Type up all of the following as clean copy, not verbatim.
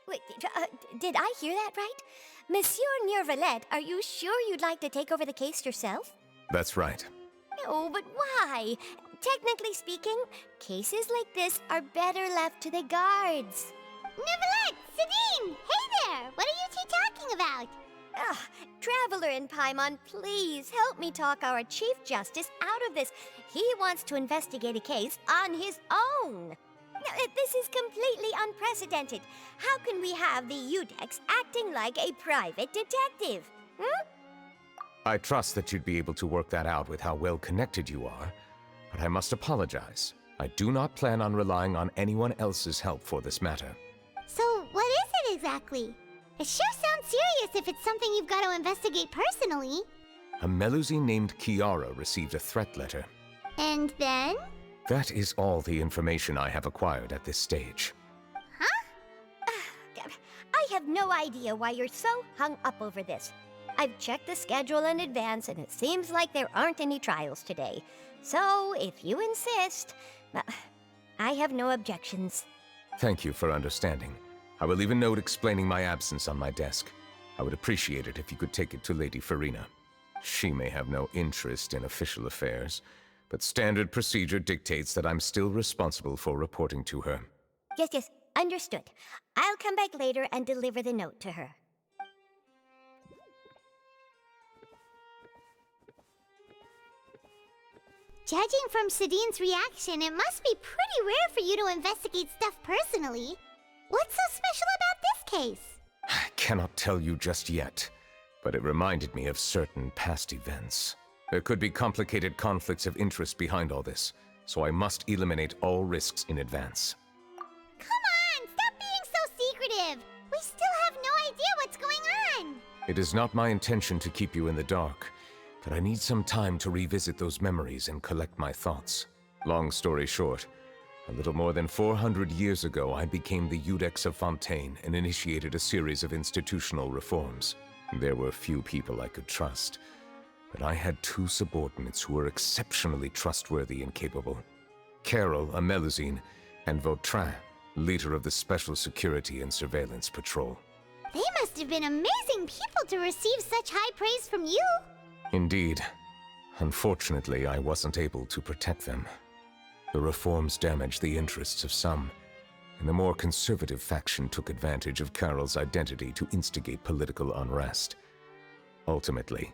Wait, did I hear that right? Monsieur Neuvillette, are you sure you'd like to take over the case yourself? That's right. No, but why? Technically speaking, cases like this are better left to the guards. Neuvillette! Sedine! Hey there! What are you two talking about? Traveler in Paimon, please help me talk our Chief Justice out of this. He wants to investigate a case on his own. Now, this is completely unprecedented. How can we have the Udex acting like a private detective? I trust that you'd be able to work that out with how well connected you are, but I must apologize. I do not plan on relying on anyone else's help for this matter. So, what is it exactly? It sure sounds serious if it's something you've got to investigate personally. A Melusine named Kiara received a threat letter. And then? That is all the information I have acquired at this stage. Huh? I have no idea why you're so hung up over this. I've checked the schedule in advance, and it seems like there aren't any trials today. So, if you insist, I have no objections. Thank you for understanding. I will leave a note explaining my absence on my desk. I would appreciate it if you could take it to Lady Farina. She may have no interest in official affairs, but standard procedure dictates that I'm still responsible for reporting to her. Yes, understood. I'll come back later and deliver the note to her. Judging from Sedine's reaction, it must be pretty rare for you to investigate stuff personally. What's so special about this case? I cannot tell you just yet, but it reminded me of certain past events. There could be complicated conflicts of interest behind all this, so I must eliminate all risks in advance. Come on, stop being so secretive! We still have no idea what's going on! It is not my intention to keep you in the dark, but I need some time to revisit those memories and collect my thoughts. Long story short, a little more than 400 years ago, I became the Udex of Fontaine and initiated a series of institutional reforms. There were few people I could trust, but I had two subordinates who were exceptionally trustworthy and capable. Carol, a Melusine, and Vautrin, leader of the Special Security and Surveillance Patrol. They must have been amazing people to receive such high praise from you! Indeed. Unfortunately, I wasn't able to protect them. The reforms damaged the interests of some, and the more conservative faction took advantage of Carol's identity to instigate political unrest. Ultimately,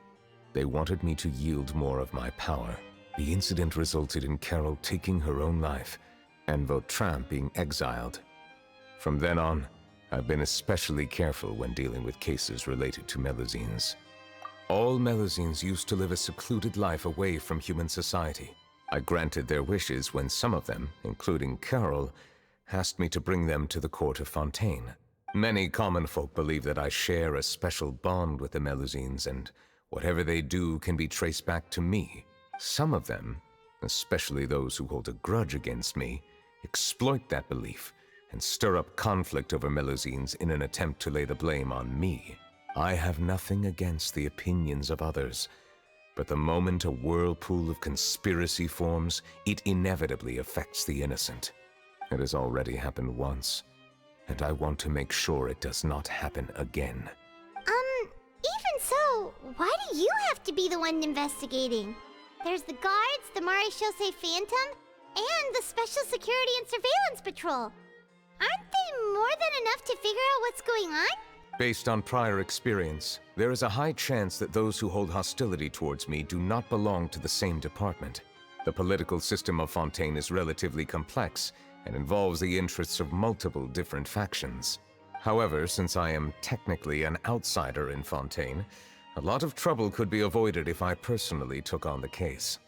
they wanted me to yield more of my power. The incident resulted in Carol taking her own life, and Vautrin being exiled. From then on, I've been especially careful when dealing with cases related to Melusines. All Melusines used to live a secluded life away from human society. I granted their wishes when some of them, including Carol, asked me to bring them to the court of Fontaine. Many common folk believe that I share a special bond with the Melusines, and whatever they do can be traced back to me. Some of them, especially those who hold a grudge against me, exploit that belief and stir up conflict over Melusines in an attempt to lay the blame on me. I have nothing against the opinions of others, but the moment a whirlpool of conspiracy forms, it inevitably affects the innocent. It has already happened once, and I want to make sure it does not happen again. Even so, why do you have to be the one investigating? There's the guards, the Marechaussee Phantom, and the Special Security and Surveillance Patrol. Aren't they more than enough to figure out what's going on? Based on prior experience, there is a high chance that those who hold hostility towards me do not belong to the same department. The political system of Fontaine is relatively complex and involves the interests of multiple different factions. However, since I am technically an outsider in Fontaine, a lot of trouble could be avoided if I personally took on the case.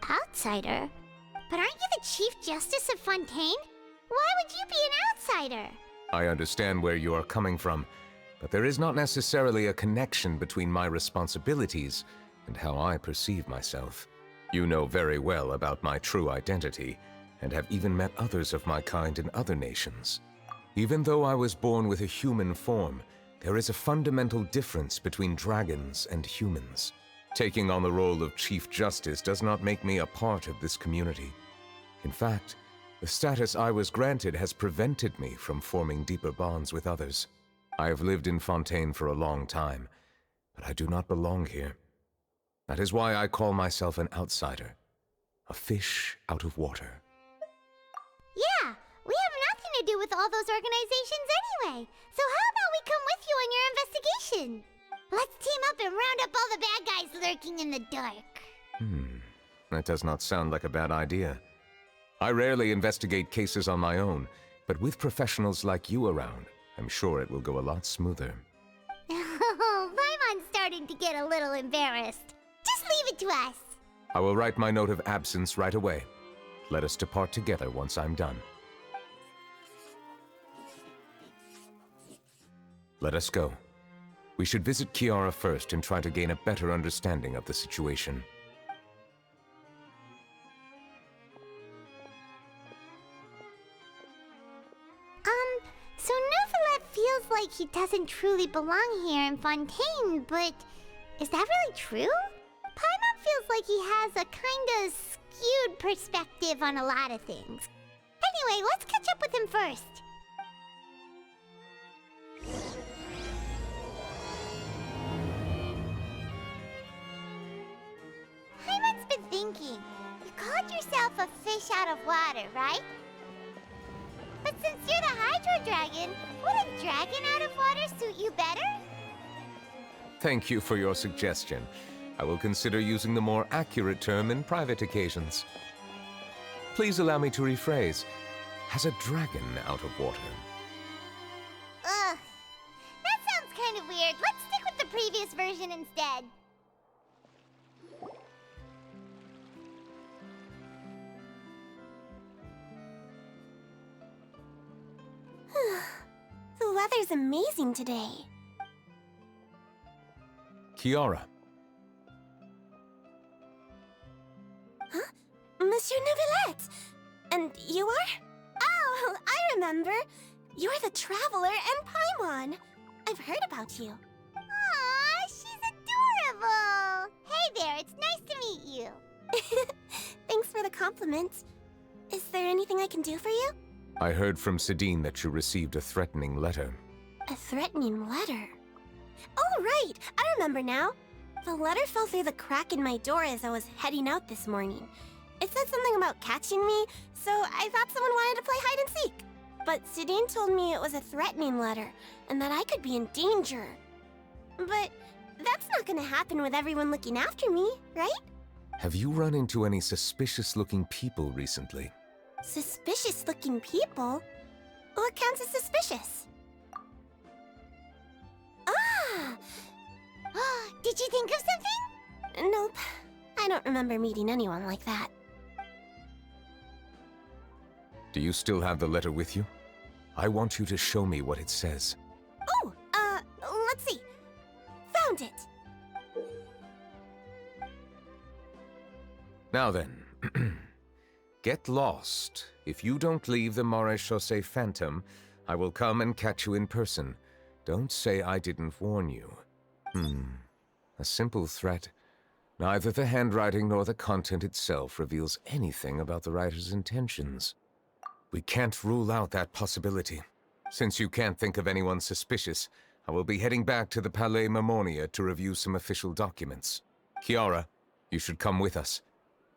Outsider? But aren't you the Chief Justice of Fontaine? Why would you be an outsider? I understand where you are coming from, but there is not necessarily a connection between my responsibilities and how I perceive myself. You know very well about my true identity, and have even met others of my kind in other nations. Even though I was born with a human form, there is a fundamental difference between dragons and humans. Taking on the role of Chief Justice does not make me a part of this community. In fact, the status I was granted has prevented me from forming deeper bonds with others. I have lived in Fontaine for a long time, but I do not belong here. That is why I call myself an outsider. A fish out of water. Yeah, we have nothing to do with all those organizations anyway. So how about we come with you on your investigation? Let's team up and round up all the bad guys lurking in the dark. That does not sound like a bad idea. I rarely investigate cases on my own, but with professionals like you around, I'm sure it will go a lot smoother. Oh, Paimon's starting to get a little embarrassed. Just leave it to us. I will write my note of absence right away. Let us depart together once I'm done. Let us go. We should visit Kiara first and try to gain a better understanding of the situation. So Neuvillette feels like he doesn't truly belong here in Fontaine, but is that really true? Paimon feels like he has a kinda skewed perspective on a lot of things. Anyway, let's catch up with him first. Paimon's been thinking. You called yourself a fish out of water, right? But since you're the Hydro Dragon, would a dragon out of water suit you better? Thank you for your suggestion. I will consider using the more accurate term in private occasions. Please allow me to rephrase. Has a dragon out of water? Ugh. That sounds kind of weird. Let's stick with the previous version instead. The weather's amazing today. Kiara. Huh? Monsieur Neuvillette! And you are? Oh, I remember. You're the Traveler and Paimon. I've heard about you. Aw, she's adorable! Hey there, it's nice to meet you. Thanks for the compliment. Is there anything I can do for you? I heard from Sidine that you received a threatening letter. A threatening letter? Oh, right! I remember now. The letter fell through the crack in my door as I was heading out this morning. It said something about catching me, so I thought someone wanted to play hide and seek. But Sidine told me it was a threatening letter, and that I could be in danger. But that's not gonna happen with everyone looking after me, right? Have you run into any suspicious-looking people recently? Suspicious-looking people? What counts as suspicious? Ah! Did you think of something? Nope. I don't remember meeting anyone like that. Do you still have the letter with you? I want you to show me what it says. Oh, let's see. Found it! Now then, get lost. If you don't leave the Maréchaussée Phantom, I will come and catch you in person. Don't say I didn't warn you. A simple threat. Neither the handwriting nor the content itself reveals anything about the writer's intentions. We can't rule out that possibility. Since you can't think of anyone suspicious, I will be heading back to the Palais Mermonia to review some official documents. Kiara, you should come with us.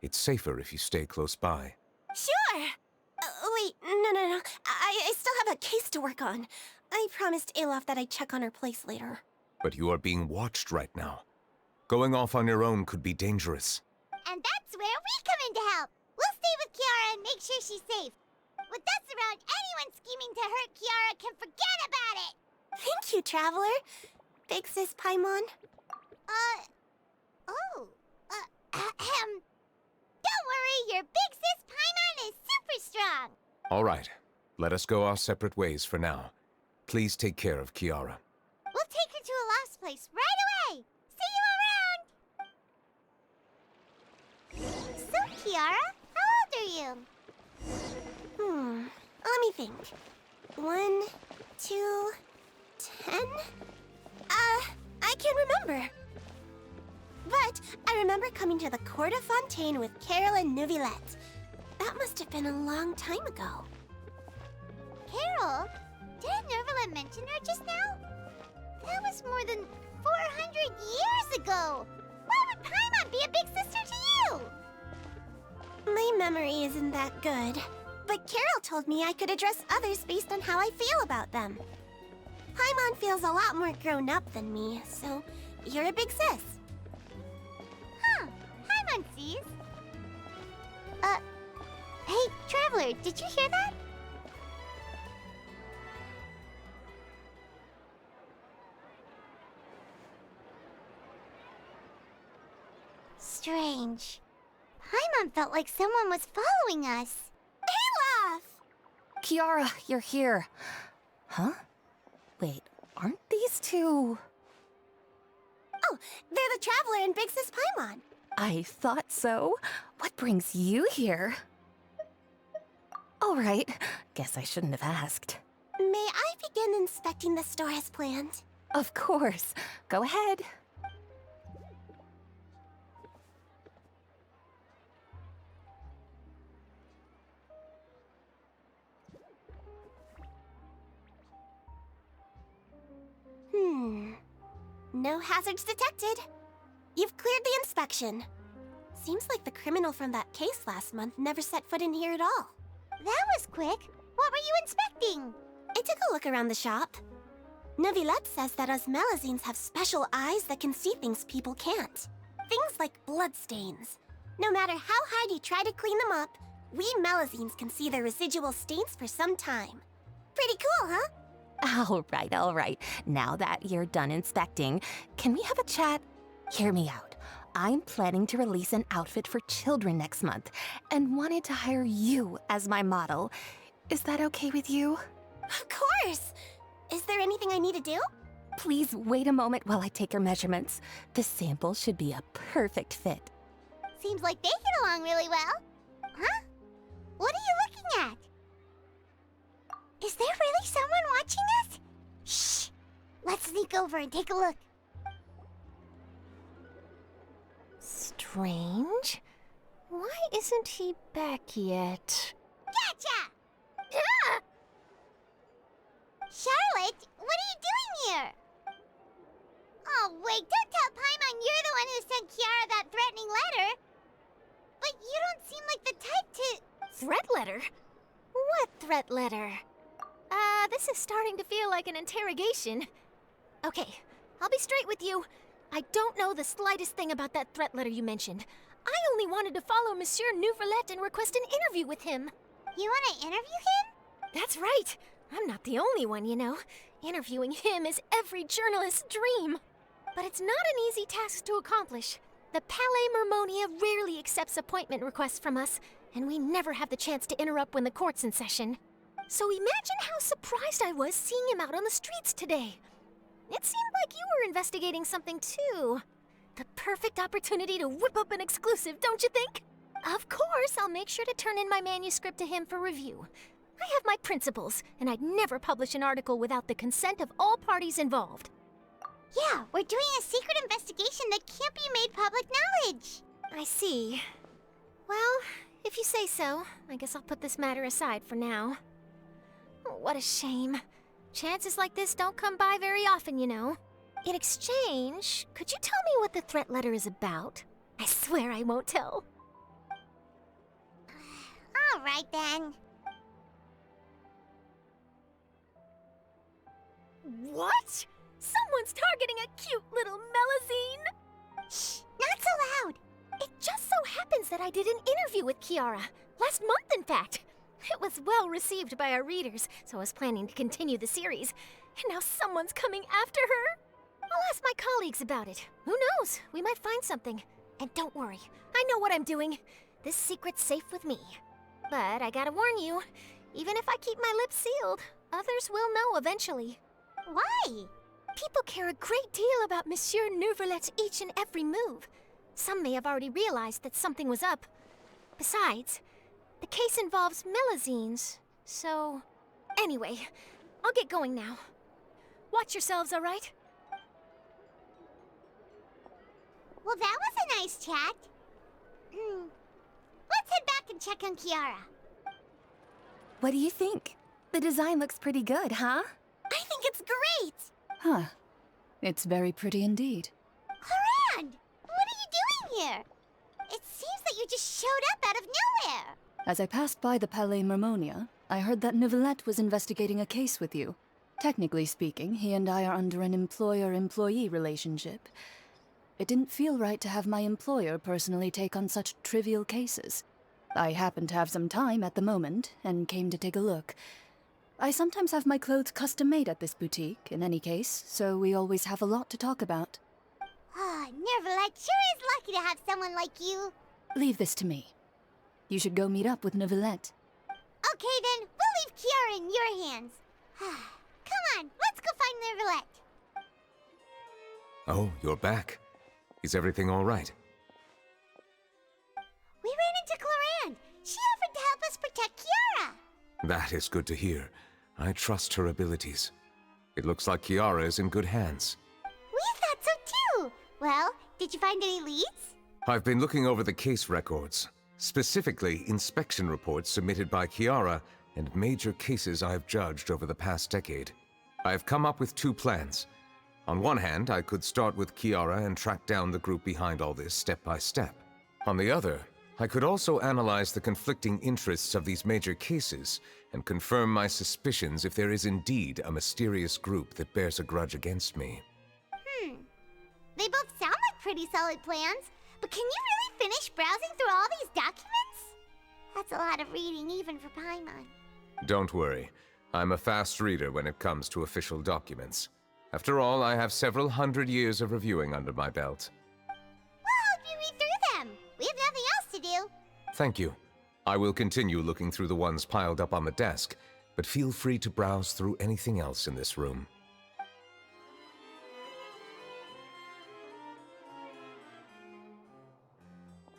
It's safer if you stay close by. Sure! Wait, no. I still have a case to work on. I promised Alof that I'd check on her place later. But you are being watched right now. Going off on your own could be dangerous. And that's where we come in to help. We'll stay with Kiara and make sure she's safe. With us around, anyone scheming to hurt Kiara can forget about it! Thank you, Traveler. Big Sis Paimon. Don't worry, your big sis Paimon is super strong! All right, let us go our separate ways for now. Please take care of Kiara. We'll take her to a lost place right away! See you around! So, Kiara, how old are you? Let me think. 1, 2, 10? I can't remember. But I remember coming to the court of Fontaine with Carol and Neuvillette. That must have been a long time ago. Carol? Didn't Neuvillette mention her just now? That was more than 400 years ago! Why would Paimon be a big sister to you? My memory isn't that good. But Carol told me I could address others based on how I feel about them. Paimon feels a lot more grown up than me, so you're a big sis. Huh. Paimon sees. Hey, Traveler, did you hear that? Strange. Paimon felt like someone was following us. Olaf! Kiara, you're here. Huh? Wait, aren't these two... Oh, they're the Traveler and Big Sis Paimon. I thought so. What brings you here? All right, guess I shouldn't have asked. May I begin inspecting the store as planned? Of course. Go ahead. No hazards detected. You've cleared the inspection. Seems like the criminal from that case last month never set foot in here at all. That was quick. What were you inspecting? I took a look around the shop. Neuvillette says that us Melazines have special eyes that can see things people can't. Things like bloodstains. No matter how hard you try to clean them up, we Melazines can see their residual stains for some time. Pretty cool, huh? All right. Now that you're done inspecting, can we have a chat? Hear me out. I'm planning to release an outfit for children next month and wanted to hire you as my model. Is that okay with you? Of course! Is there anything I need to do? Please wait a moment while I take your measurements. The sample should be a perfect fit. Seems like they get along really well. Huh? What are you looking at? Is there really someone watching us? Shh! Let's sneak over and take a look. Strange. Why isn't he back yet? Gotcha! Ah! Charlotte, what are you doing here? Oh, wait, don't tell Paimon you're the one who sent Kiara that threatening letter. But you don't seem like the type to... Threat letter? What threat letter? This is starting to feel like an interrogation. Okay, I'll be straight with you. I don't know the slightest thing about that threat letter you mentioned. I only wanted to follow Monsieur Neuvillette and request an interview with him. You want to interview him? That's right. I'm not the only one, you know. Interviewing him is every journalist's dream. But it's not an easy task to accomplish. The Palais Mermonia rarely accepts appointment requests from us, and we never have the chance to interrupt when the court's in session. So imagine how surprised I was seeing him out on the streets today. It seemed like you were investigating something too. The perfect opportunity to whip up an exclusive, don't you think? Of course, I'll make sure to turn in my manuscript to him for review. I have my principles, and I'd never publish an article without the consent of all parties involved. Yeah, we're doing a secret investigation that can't be made public knowledge. I see. Well, if you say so, I guess I'll put this matter aside for now. Oh, what a shame. Chances like this don't come by very often, you know. In exchange, could you tell me what the threat letter is about? I swear I won't tell. All right, then. What? Someone's targeting a cute little Melazine? Shh, not so loud. It just so happens that I did an interview with Kiara. Last month, in fact. It was well received by our readers, so I was planning to continue the series. And now someone's coming after her. I'll ask my colleagues about it. Who knows? We might find something. And don't worry, I know what I'm doing. This secret's safe with me. But I gotta warn you, even if I keep my lips sealed, others will know eventually. Why? People care a great deal about Monsieur Neuvillette's each and every move. Some may have already realized that something was up. Besides, the case involves Melazines, so... Anyway, I'll get going now. Watch yourselves, all right? Well, that was a nice chat. Let's head back and check on Kiara. What do you think? The design looks pretty good, huh? I think it's great! Huh. It's very pretty indeed. Clorinde! What are you doing here? It seems that you just showed up out of nowhere. As I passed by the Palais Mermonia, I heard that Neuvillette was investigating a case with you. Technically speaking, he and I are under an employer-employee relationship. It didn't feel right to have my employer personally take on such trivial cases. I happened to have some time at the moment, and came to take a look. I sometimes have my clothes custom-made at this boutique, in any case, so we always have a lot to talk about. Ah, Neuvillette sure is lucky to have someone like you. Leave this to me. You should go meet up with Neuvillette. Okay then, we'll leave Kiara in your hands. Come on, let's go find Neuvillette. Oh, you're back. Is everything all right? We ran into Clorinde. She offered to help us protect Kiara. That is good to hear. I trust her abilities. It looks like Kiara is in good hands. We thought so too. Well, did you find any leads? I've been looking over the case records, specifically inspection reports submitted by Kiara and major cases I've judged over the past decade. I've come up with 2 plans. On one hand, I could start with Kiara and track down the group behind all this step by step. On the other, I could also analyze the conflicting interests of these major cases and confirm my suspicions if there is indeed a mysterious group that bears a grudge against me. They both sound like pretty solid plans, but can you really finish browsing through all these documents? That's a lot of reading even for Paimon. Don't worry. I'm a fast reader when it comes to official documents. After all, I have several hundred years of reviewing under my belt. We'll help you read through them. We have nothing else to do. Thank you. I will continue looking through the ones piled up on the desk, but feel free to browse through anything else in this room.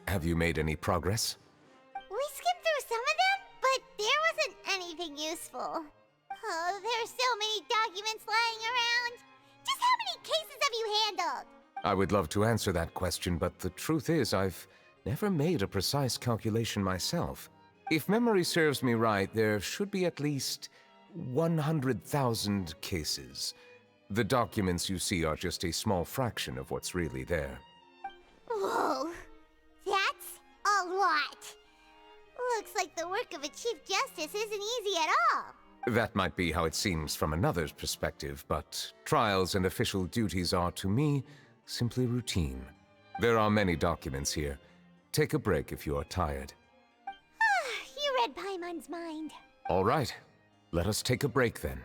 Have you made any progress? We skimmed through some of them, but there wasn't anything useful. Oh, there are so many documents lying around. Just how many cases have you handled? I would love to answer that question, but the truth is I've never made a precise calculation myself. If memory serves me right, there should be at least 100,000 cases. The documents you see are just a small fraction of what's really there. Whoa, that's a lot. Looks like the work of a Chief Justice isn't easy at all. That might be how it seems from another's perspective, but trials and official duties are, to me, simply routine. There are many documents here. Take a break if you are tired. You read Paimon's mind. All right. Let us take a break then.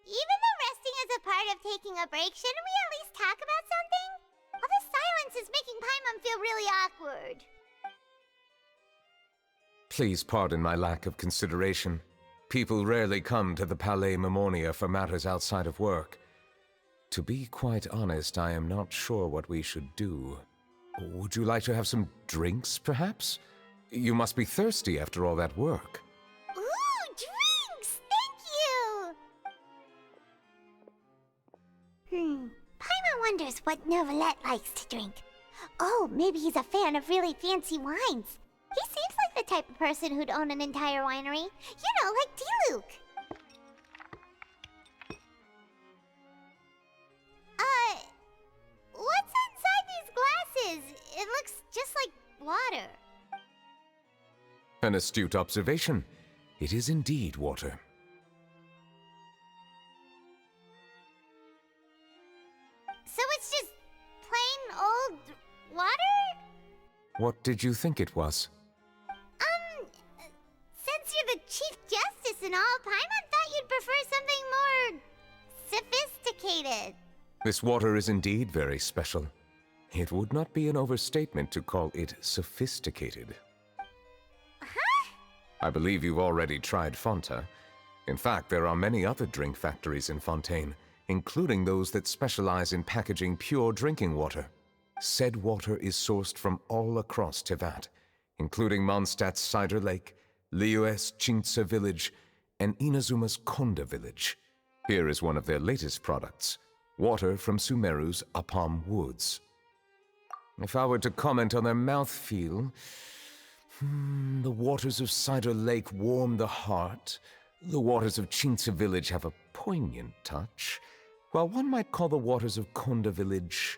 Even though resting is a part of taking a break, shouldn't we at least talk about something? All this silence is making Paimon feel really awkward. Please pardon my lack of consideration. People rarely come to the Palais Mermonia for matters outside of work. To be quite honest, I am not sure what we should do. Would you like to have some drinks, perhaps? You must be thirsty after all that work. Ooh, drinks! Thank you! Paimon wonders what Neuvillette likes to drink. Oh, maybe he's a fan of really fancy wines. He seems like the type of person who'd own an entire winery. You know, like Diluvies. What's inside these glasses? It looks just like water. An astute observation. It is indeed water. So it's just plain old water? What did you think it was? Since you're the Chief Justice and all, Paimon thought you'd prefer something more sophisticated. This water is indeed very special. It would not be an overstatement to call it sophisticated. Huh? I believe you've already tried Fonta. In fact, there are many other drink factories in Fontaine, including those that specialize in packaging pure drinking water. Said water is sourced from all across Teyvat. including Mondstadt's Cider Lake, Liyue's Chintsa Village, and Inazuma's Konda Village. Here is one of their latest products, water from Sumeru's Apam Woods. If I were to comment on their mouthfeel, the waters of Cider Lake warm the heart, the waters of Chintsa Village have a poignant touch, while one might call the waters of Konda Village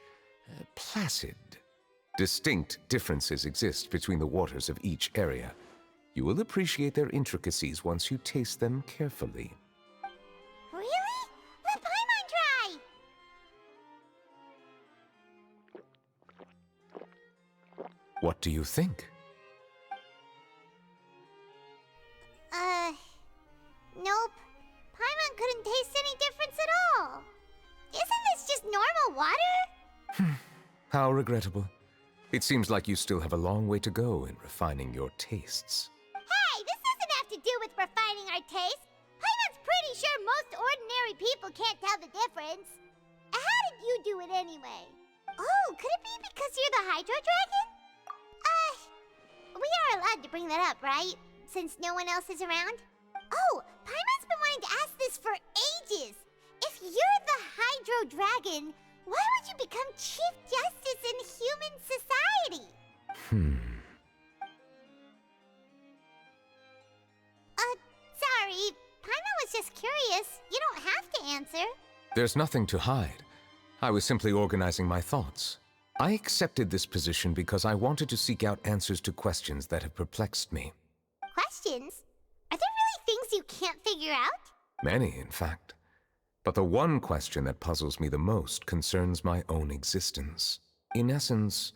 placid. Distinct differences exist between the waters of each area. You will appreciate their intricacies once you taste them carefully. Really? Let Paimon try! What do you think? Nope. Paimon couldn't taste any difference at all. Isn't this just normal water? How regrettable. It seems like you still have a long way to go in refining your tastes. Hey, this doesn't have to do with refining our taste. Paimon's pretty sure most ordinary people can't tell the difference. How did you do it anyway? Oh, could it be because you're the Hydro Dragon? We are allowed to bring that up, right? Since no one else is around? Oh, Paimon's been wanting to ask this for ages. If you're the Hydro Dragon, why would you become Chief Justice in human society? Sorry. Paimon was just curious. You don't have to answer. There's nothing to hide. I was simply organizing my thoughts. I accepted this position because I wanted to seek out answers to questions that have perplexed me. Questions? Are there really things you can't figure out? Many, in fact. But the one question that puzzles me the most concerns my own existence. In essence,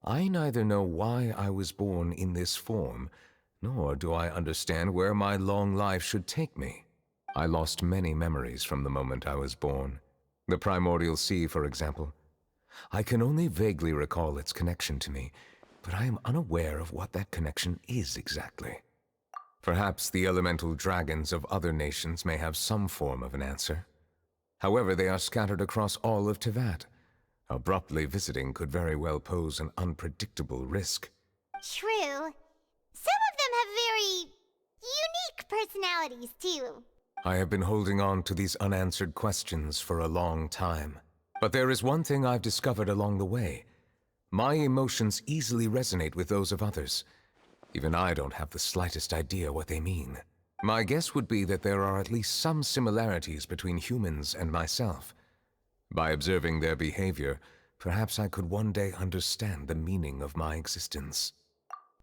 I neither know why I was born in this form, nor do I understand where my long life should take me. I lost many memories from the moment I was born. The primordial sea, for example. I can only vaguely recall its connection to me, but I am unaware of what that connection is exactly. Perhaps the elemental dragons of other nations may have some form of an answer. However, they are scattered across all of Teyvat. Abruptly visiting could very well pose an unpredictable risk. True. Some of them have very unique personalities, too. I have been holding on to these unanswered questions for a long time. But there is one thing I've discovered along the way. My emotions easily resonate with those of others. Even I don't have the slightest idea what they mean. My guess would be that there are at least some similarities between humans and myself. By observing their behavior, perhaps I could one day understand the meaning of my existence.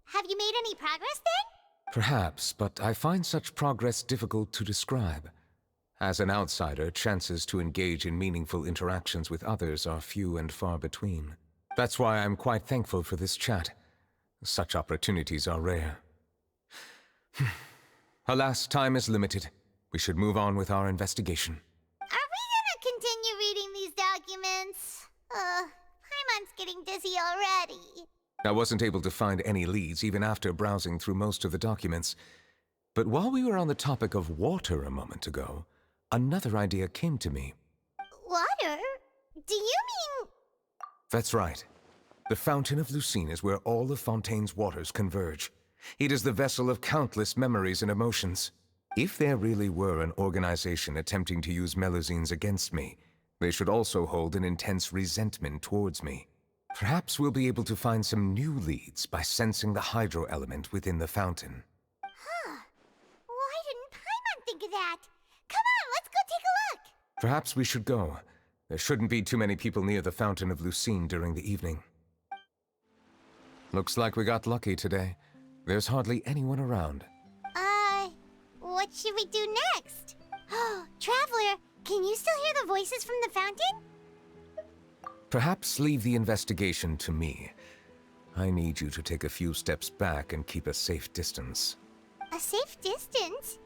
Have you made any progress then? Perhaps, but I find such progress difficult to describe. As an outsider, chances to engage in meaningful interactions with others are few and far between. That's why I'm quite thankful for this chat. Such opportunities are rare. Alas, time is limited. We should move on with our investigation. Are we gonna continue reading these documents? Paimon's getting dizzy already. I wasn't able to find any leads even after browsing through most of the documents. But while we were on the topic of water a moment ago, another idea came to me. Water? Do you mean... That's right. The Fountain of Lucine is where all of Fontaine's waters converge. It is the vessel of countless memories and emotions. If there really were an organization attempting to use Melusines against me, they should also hold an intense resentment towards me. Perhaps we'll be able to find some new leads by sensing the hydro element within the fountain. Huh. Why didn't Paimon think of that? Come on, let's go take a look! Perhaps we should go. There shouldn't be too many people near the Fountain of Lucine during the evening. Looks like we got lucky today. There's hardly anyone around. What should we do next? Oh, Traveler, can you still hear the voices from the fountain? Perhaps leave the investigation to me. I need you to take a few steps back and keep a safe distance. A safe distance?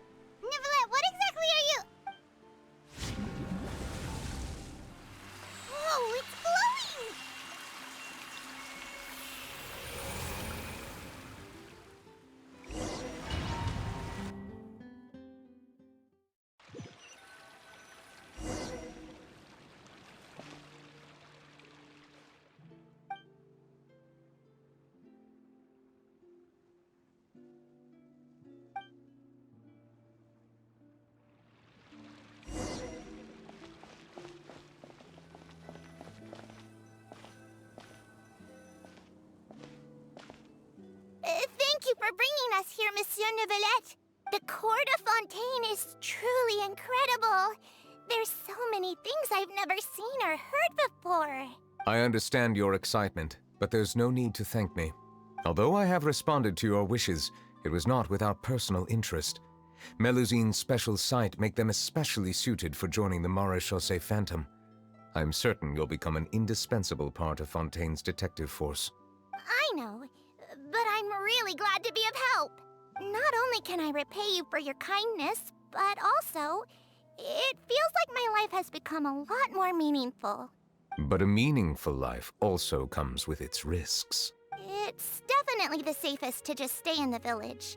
Neuvillette, what exactly are you... Whoa, it's glowing! you for bringing us here, Monsieur Neuvillette. The court of Fontaine is truly incredible. There's so many things I've never seen or heard before. I understand your excitement, but there's no need to thank me. Although I have responded to your wishes, it was not without personal interest. Melusine's special sight make them especially suited for joining the Maréchaussée Phantom. I'm certain you'll become an indispensable part of Fontaine's detective force. I know, but I'm really glad to be of help. Not only can I repay you for your kindness, but also, it feels like my life has become a lot more meaningful. But a meaningful life also comes with its risks. It's definitely the safest to just stay in the village,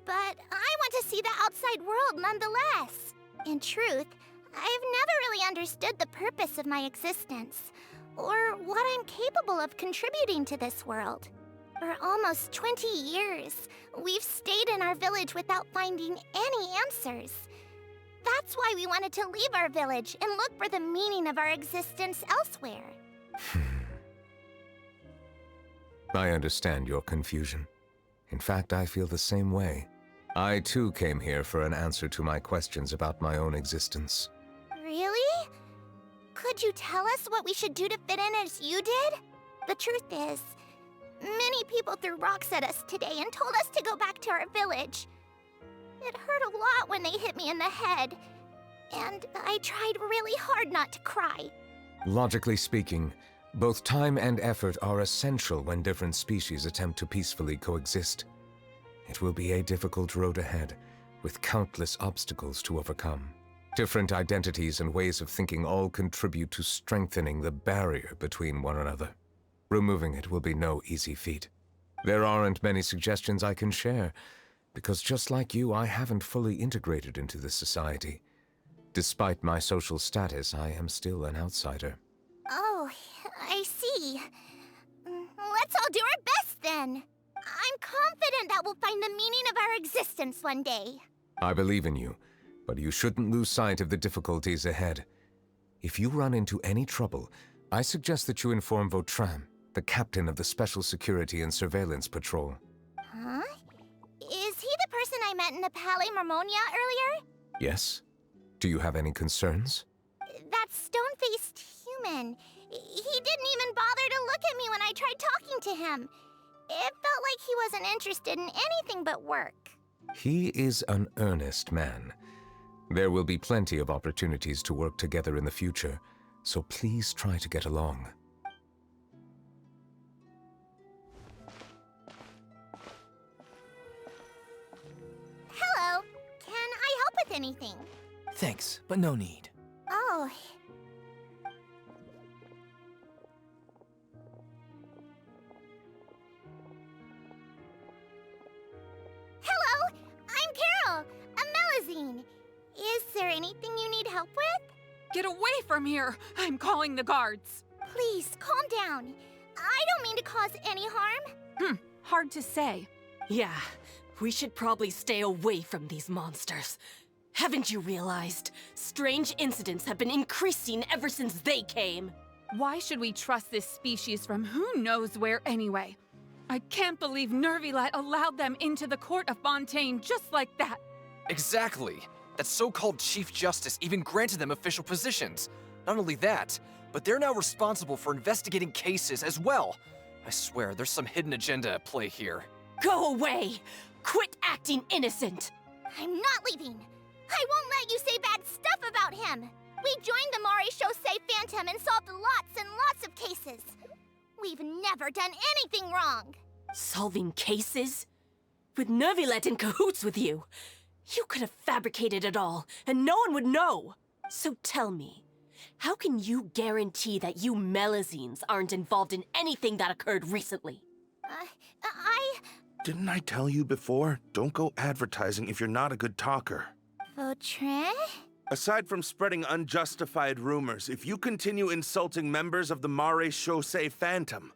but I want to see the outside world nonetheless. In truth, I've never really understood the purpose of my existence, or what I'm capable of contributing to this world. For almost 20 years, we've stayed in our village without finding any answers. That's why we wanted to leave our village and look for the meaning of our existence elsewhere. I understand your confusion. In fact, I feel the same way. I too came here for an answer to my questions about my own existence. Really? Could you tell us what we should do to fit in as you did? The truth is, many people threw rocks at us today and told us to go back to our village. It hurt a lot when they hit me in the head, and I tried really hard not to cry. Logically speaking, both time and effort are essential when different species attempt to peacefully coexist. It will be a difficult road ahead, with countless obstacles to overcome. Different identities and ways of thinking all contribute to strengthening the barrier between one another. Removing it will be no easy feat. There aren't many suggestions I can share, because just like you, I haven't fully integrated into this society. Despite my social status, I am still an outsider. Oh, I see. Let's all do our best then. I'm confident that we'll find the meaning of our existence one day. I believe in you, but you shouldn't lose sight of the difficulties ahead. If you run into any trouble, I suggest that you inform Vautrin, the captain of the Special Security and Surveillance Patrol. Huh? Is he the person I met in the Palais Marmonia earlier? Yes? Do you have any concerns? That stone-faced human. He didn't even bother to look at me when I tried talking to him. It felt like he wasn't interested in anything but work. He is an earnest man. There will be plenty of opportunities to work together in the future, so please try to get along. Hello. Can I help with anything? Thanks, but no need. Oh. Hello, I'm Carol, a Melusine. Is there anything you need help with? Get away from here! I'm calling the guards. Please, calm down. I don't mean to cause any harm. Hard to say. Yeah, we should probably stay away from these monsters. Haven't you realized? Strange incidents have been increasing ever since they came. Why should we trust this species from who knows where anyway? I can't believe Neuvillette allowed them into the court of Fontaine just like that. Exactly. That so-called Chief Justice even granted them official positions. Not only that, but they're now responsible for investigating cases as well. I swear, there's some hidden agenda at play here. Go away! Quit acting innocent! I'm not leaving. I won't let you say bad stuff about him. We joined the Maréchaussée Phantom and solved lots and lots of cases. We've never done anything wrong. Solving cases? With Neuvillette in cahoots with you? You could have fabricated it all, and no one would know. So tell me, how can you guarantee that you Melusines aren't involved in anything that occurred recently? Didn't I tell you before? Don't go advertising if you're not a good talker. Vautrin? Aside from spreading unjustified rumors, if you continue insulting members of the Maréchaussée Phantom,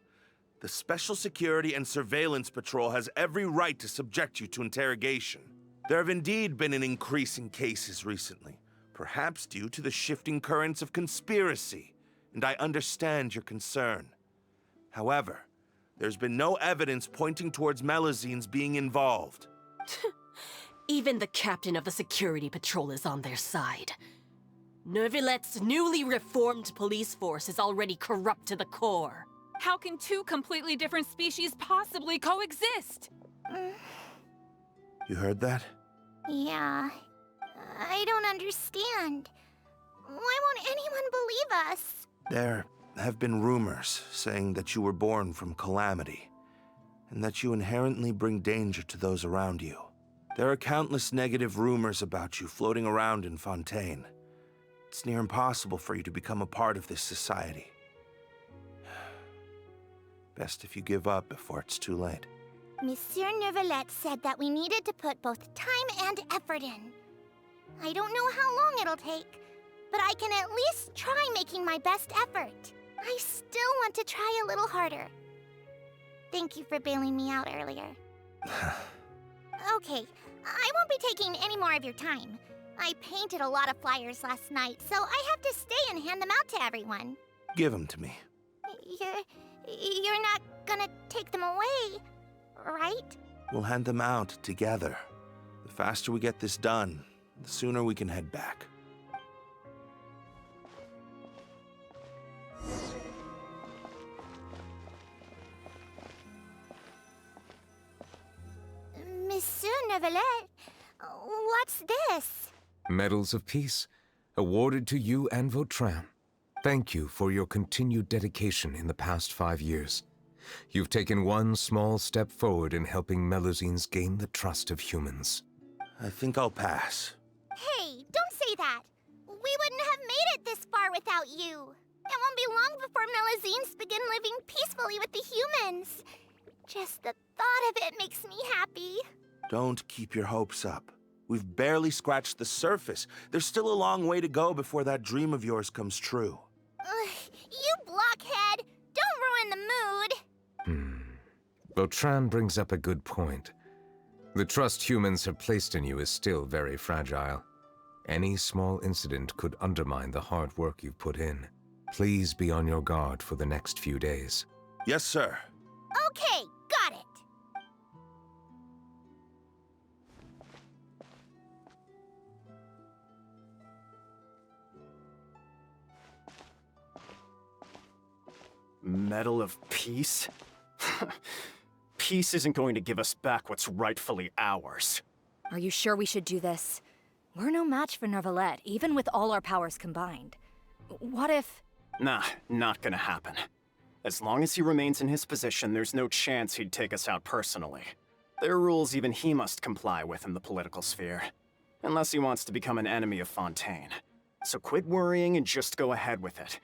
the Special Security and Surveillance Patrol has every right to subject you to interrogation. There have indeed been an increase in cases recently, perhaps due to the shifting currents of conspiracy, and I understand your concern. However, There's been no evidence pointing towards Melazines being involved. Even the captain of the security patrol is on their side. Neuvillette's newly reformed police force is already corrupt to the core. How can two completely different species possibly coexist? You heard that? Yeah. I don't understand. Why won't anyone believe us? There have been rumors saying that you were born from calamity, and that you inherently bring danger to those around you. There are countless negative rumors about you floating around in Fontaine. It's near impossible for you to become a part of this society. Best if you give up before it's too late. Monsieur Neuvillette said that we needed to put both time and effort in. I don't know how long it'll take, but I can at least try making my best effort. I still want to try a little harder. Thank you for bailing me out earlier. Okay, I won't be taking any more of your time. I painted a lot of flyers last night, so I have to stay and hand them out to everyone. Give them to me. You're not gonna take them away, right? We'll hand them out together. The faster we get this done, the sooner we can head back. Monsieur Neuvillette, what's this? Medals of Peace, awarded to you and Vautrin. Thank you for your continued dedication in the past 5 years. You've taken one small step forward in helping Melazines gain the trust of humans. I think I'll pass. Hey, don't say that. We wouldn't have made it this far without you. It won't be long before Melazines begin living peacefully with the humans. Just the thought of it makes me happy. Don't keep your hopes up. We've barely scratched the surface. There's still a long way to go before that dream of yours comes true. You blockhead! Don't ruin the mood! Vautrin brings up a good point. The trust humans have placed in you is still very fragile. Any small incident could undermine the hard work you've put in. Please be on your guard for the next few days. Yes, sir. Okay, got it. Medal of Peace? Peace isn't going to give us back what's rightfully ours. Are you sure we should do this? We're no match for Neuvillette, even with all our powers combined. What if... Nah, not gonna happen. As long as he remains in his position, there's no chance he'd take us out personally. There are rules even he must comply with in the political sphere. Unless he wants to become an enemy of Fontaine. So quit worrying and just go ahead with it.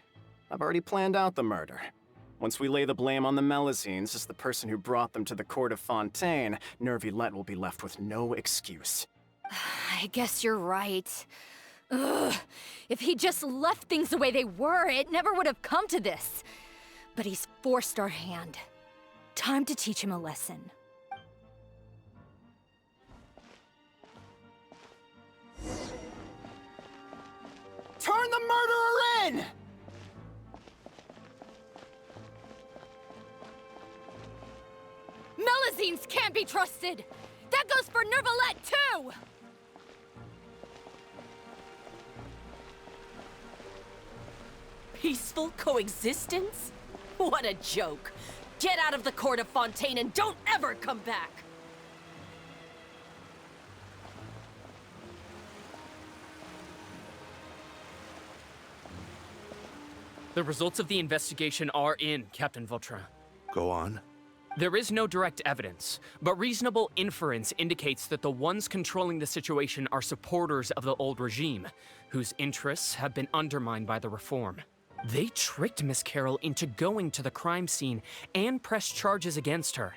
I've already planned out the murder. Once we lay the blame on the Melazines as the person who brought them to the court of Fontaine, Neuvillette will be left with no excuse. I guess you're right. Ugh. If he just left things the way they were, it never would have come to this. But he's forced our hand. Time to teach him a lesson. Turn the murderer in! Melazines can't be trusted! That goes for Neuvillette, too! Peaceful coexistence? What a joke. Get out of the court of Fontaine and don't ever come back! The results of the investigation are in, Captain Vautrin. Go on. There is no direct evidence, but reasonable inference indicates that the ones controlling the situation are supporters of the old regime, whose interests have been undermined by the reform. They tricked Miss Carroll into going to the crime scene and pressed charges against her.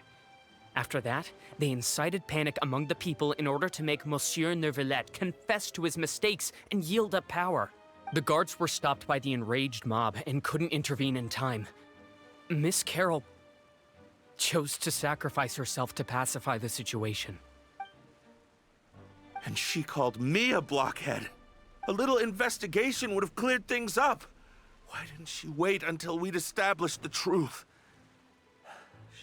After that, they incited panic among the people in order to make Monsieur Neuvillette confess to his mistakes and yield up power. The guards were stopped by the enraged mob and couldn't intervene in time. Miss Carroll chose to sacrifice herself to pacify the situation. And she called me a blockhead. A little investigation would have cleared things up. Why didn't she wait until we'd established the truth?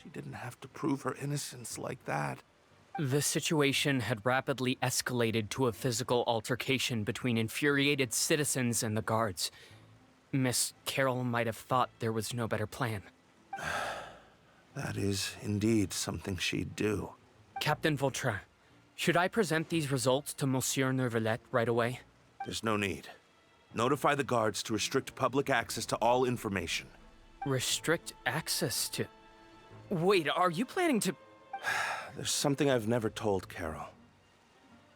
She didn't have to prove her innocence like that. The situation had rapidly escalated to a physical altercation between infuriated citizens and the guards. Miss Carroll might have thought there was no better plan. That is indeed something she'd do. Captain Vautrin, should I present these results to Monsieur Neuvillette right away? There's no need. Notify the guards to restrict public access to all information. Restrict access to... Wait, are you planning to... There's something I've never told Carol.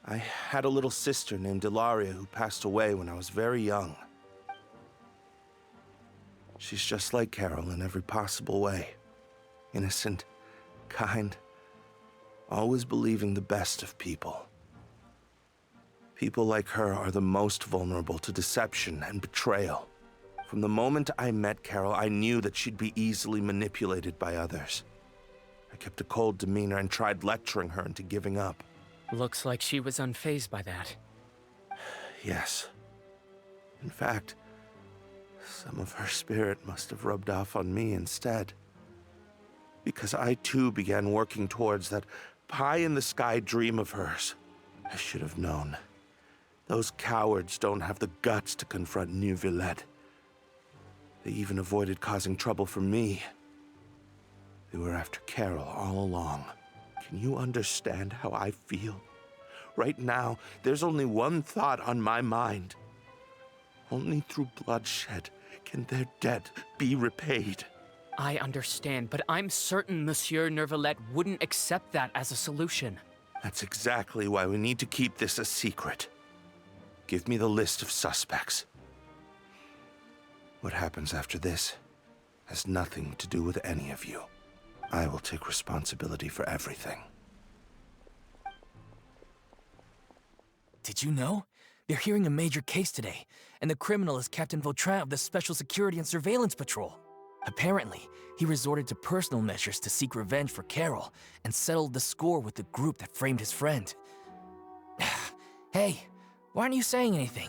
I had a little sister named Ilaria who passed away when I was very young. She's just like Carol in every possible way. Innocent, kind, always believing the best of people. People like her are the most vulnerable to deception and betrayal. From the moment I met Carol, I knew that she'd be easily manipulated by others. I kept a cold demeanor and tried lecturing her into giving up. Looks like she was unfazed by that. Yes. In fact, some of her spirit must have rubbed off on me instead. Because I too began working towards that pie-in-the-sky dream of hers. I should have known. Those cowards don't have the guts to confront Neuvillette. They even avoided causing trouble for me. They were after Carol all along. Can you understand how I feel? Right now, there's only one thought on my mind. Only through bloodshed can their debt be repaid. I understand, but I'm certain Monsieur Neuvillette wouldn't accept that as a solution. That's exactly why we need to keep this a secret. Give me the list of suspects. What happens after this has nothing to do with any of you. I will take responsibility for everything. Did you know? They're hearing a major case today, and the criminal is Captain Vautrin of the Special Security and Surveillance Patrol. Apparently, he resorted to personal measures to seek revenge for Carol and settled the score with the group that framed his friend. Hey, why aren't you saying anything?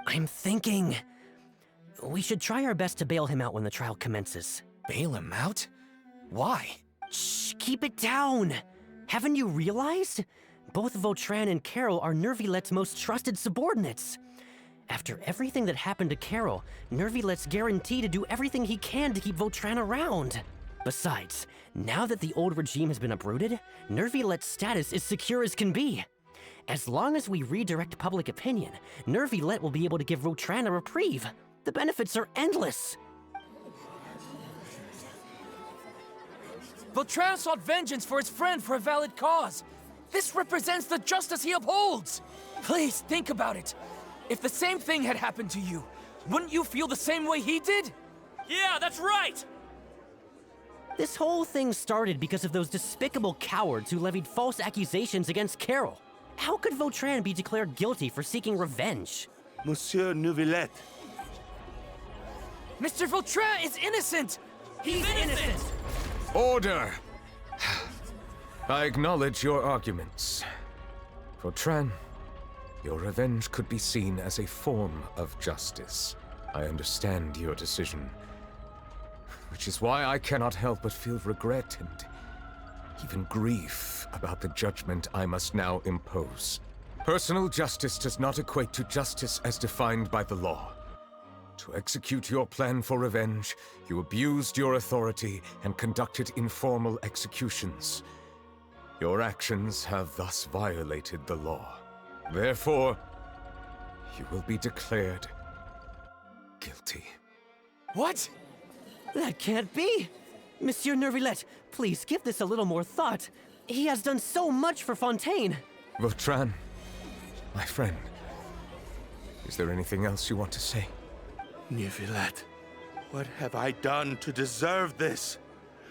I'm thinking... we should try our best to bail him out when the trial commences. Bail him out? Why? Shh, keep it down! Haven't you realized? Both Vautrin and Carol are Neuvillette's most trusted subordinates. After everything that happened to Carol, Neuvillette's guaranteed to do everything he can to keep Vautrin around. Besides, now that the old regime has been uprooted, Neuvillette's status is secure as can be. As long as we redirect public opinion, Neuvillette will be able to give Vautrin a reprieve. The benefits are endless. Vautrin sought vengeance for his friend for a valid cause. This represents the justice he upholds. Please, think about it. If the same thing had happened to you, wouldn't you feel the same way he did? Yeah, that's right! This whole thing started because of those despicable cowards who levied false accusations against Carol. How could Vautrin be declared guilty for seeking revenge? Monsieur Neuvillette. Mr. Vautrin is innocent! He's innocent! Order! I acknowledge your arguments. Vautrin, your revenge could be seen as a form of justice. I understand your decision, which is why I cannot help but feel regret and even grief about the judgment I must now impose. Personal justice does not equate to justice as defined by the law. To execute your plan for revenge, you abused your authority and conducted informal executions. Your actions have thus violated the law. Therefore, you will be declared guilty. What? That can't be! Monsieur Neuvillette, please give this a little more thought. He has done so much for Fontaine. Vautrin, my friend, is there anything else you want to say? Neuvillette, what have I done to deserve this?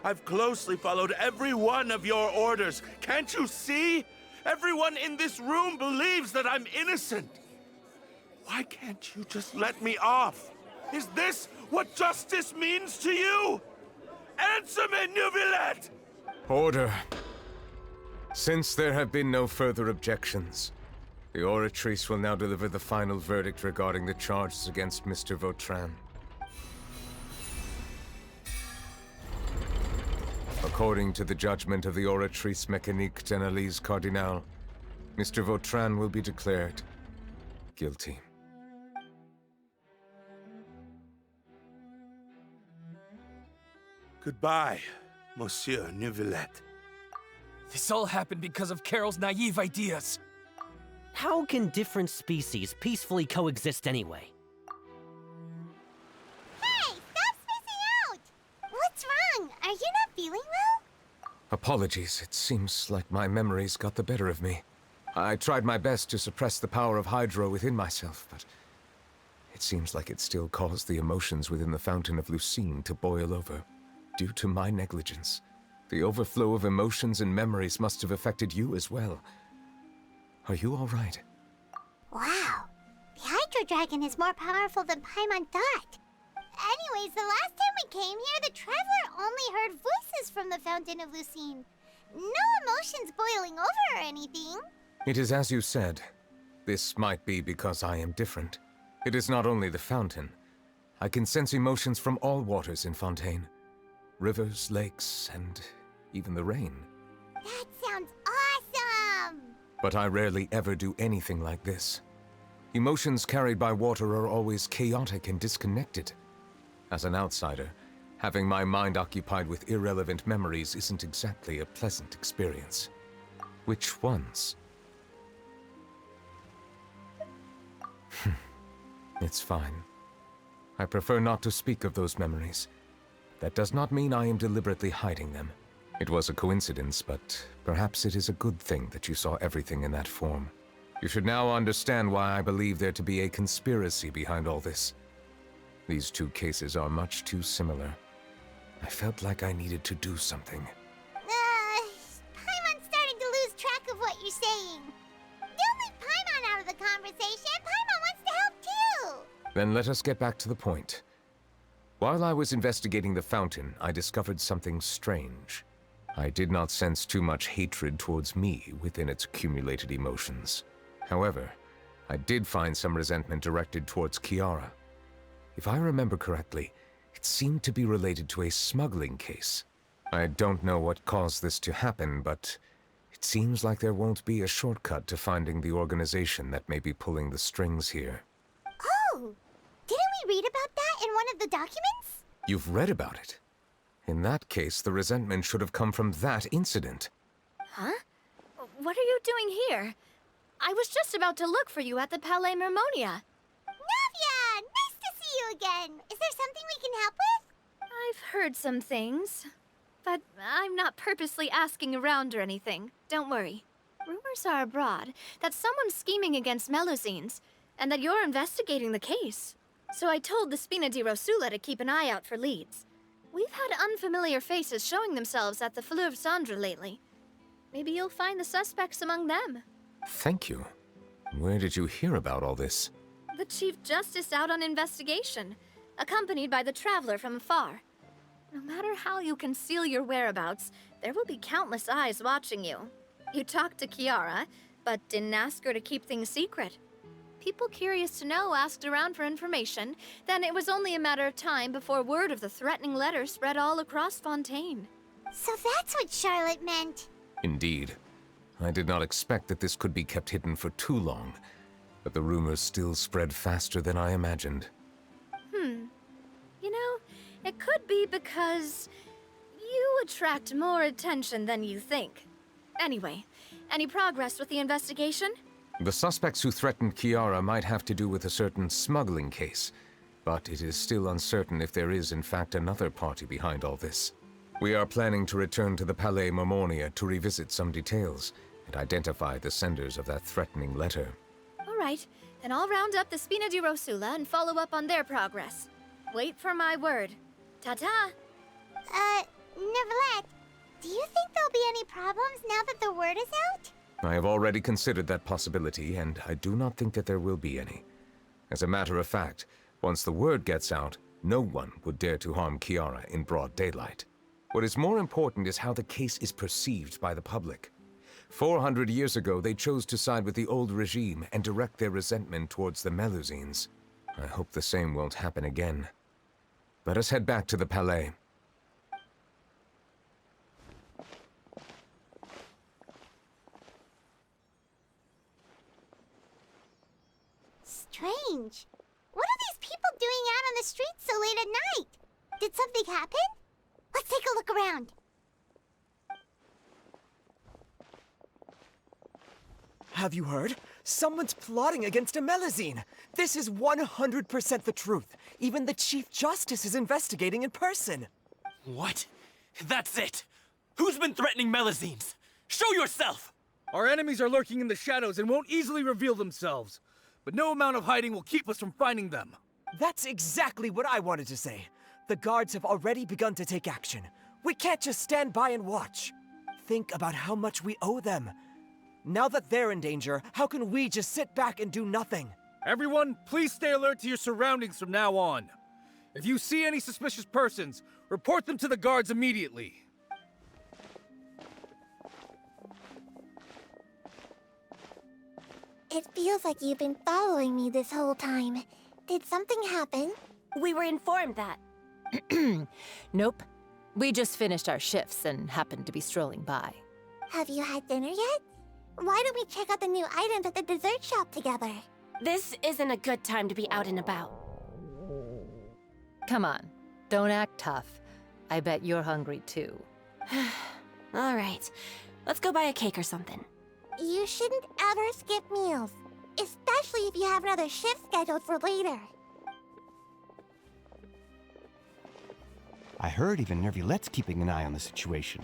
I've closely followed every one of your orders. Can't you see? Everyone in this room believes that I'm innocent. Why can't you just let me off? Is this what justice means to you? Answer me, Neuvillette! Order. Since there have been no further objections, the Oratrice will now deliver the final verdict regarding the charges against Mr. Vautrin. According to the judgment of the Oratrice Mécanique d'Analyse Cardinal, Mr. Vautrin will be declared guilty. Goodbye, Monsieur Neuvillette. This all happened because of Carol's naive ideas. How can different species peacefully coexist anyway? Hey, stop spacing out! What's wrong? Are you not feeling well? Apologies, it seems like my memories got the better of me. I tried my best to suppress the power of Hydro within myself, but it seems like it still caused the emotions within the Fountain of Lucine to boil over, due to my negligence. The overflow of emotions and memories must have affected you as well. Are you all right? Wow. The Hydro Dragon is more powerful than Paimon thought. Anyways, the last time we came here, the Traveler only heard voices from the Fountain of Lucine. No emotions boiling over or anything. It is as you said. This might be because I am different. It is not only the fountain. I can sense emotions from all waters in Fontaine. Rivers, lakes, and even the rain. That sounds awesome! But I rarely ever do anything like this. Emotions carried by water are always chaotic and disconnected. As an outsider, having my mind occupied with irrelevant memories isn't exactly a pleasant experience. Which ones? It's fine. I prefer not to speak of those memories. That does not mean I am deliberately hiding them. It was a coincidence, but perhaps it is a good thing that you saw everything in that form. You should now understand why I believe there to be a conspiracy behind all this. These two cases are much too similar. I felt like I needed to do something. Paimon's starting to lose track of what you're saying. Don't leave Paimon out of the conversation. Paimon wants to help too. Then let us get back to the point. While I was investigating the fountain, I discovered something strange. I did not sense too much hatred towards me within its accumulated emotions. However, I did find some resentment directed towards Kiara. If I remember correctly, it seemed to be related to a smuggling case. I don't know what caused this to happen, but it seems like there won't be a shortcut to finding the organization that may be pulling the strings here. Oh! Didn't we read about that in one of the documents? You've read about it? In that case, the resentment should have come from that incident. Huh? What are you doing here? I was just about to look for you at the Palais Mermonia. Navia! Nice to see you again! Is there something we can help with? I've heard some things, but I'm not purposely asking around or anything. Don't worry. Rumors are abroad that someone's scheming against Melusines, and that you're investigating the case. So I told the Spina di Rosula to keep an eye out for leads. We've had unfamiliar faces showing themselves at the Fleuve Cendre lately. Maybe you'll find the suspects among them. Thank you. Where did you hear about all this? The Chief Justice out on investigation, accompanied by the Traveler from afar. No matter how you conceal your whereabouts, there will be countless eyes watching you. You talked to Kiara, but didn't ask her to keep things secret. People curious to know asked around for information, then it was only a matter of time before word of the threatening letter spread all across Fontaine. So that's what Charlotte meant. Indeed. I did not expect that this could be kept hidden for too long, but the rumors still spread faster than I imagined. You know, it could be because you attract more attention than you think. Anyway, any progress with the investigation? The suspects who threatened Kiara might have to do with a certain smuggling case, but it is still uncertain if there is in fact another party behind all this. We are planning to return to the Palais Mermonia to revisit some details and identify the senders of that threatening letter. All right, then I'll round up the Spina di Rosula and follow up on their progress. Wait for my word. Ta-ta! Neuvillette, do you think there'll be any problems now that the word is out? I have already considered that possibility, and I do not think that there will be any. As a matter of fact, once the word gets out, no one would dare to harm Kiara in broad daylight. What is more important is how the case is perceived by the public. 400 years ago, they chose to side with the old regime and direct their resentment towards the Melusines. I hope the same won't happen again. Let us head back to the Palais. strange. What are these people doing out on the streets so late at night? Did something happen? Let's take a look around. Have you heard? Someone's plotting against Amelazine. This is 100% the truth. Even the Chief Justice is investigating in person. What? That's it! Who's been threatening Melazines? Show yourself! Our enemies are lurking in the shadows and won't easily reveal themselves. But no amount of hiding will keep us from finding them. That's exactly what I wanted to say. The guards have already begun to take action. We can't just stand by and watch. Think about how much we owe them. Now that they're in danger, how can we just sit back and do nothing? Everyone, please stay alert to your surroundings from now on. If you see any suspicious persons, report them to the guards immediately. It feels like you've been following me this whole time. Did something happen? We were informed that. Nope. We just finished our shifts and happened to be strolling by. Have you had dinner yet? Why don't we check out the new items at the dessert shop together? This isn't a good time to be out and about. Come on, don't act tough. I bet you're hungry too. All right, let's go buy a cake or something. You shouldn't ever skip meals, especially if you have another shift scheduled for later. I heard even Neuvillette's keeping an eye on the situation.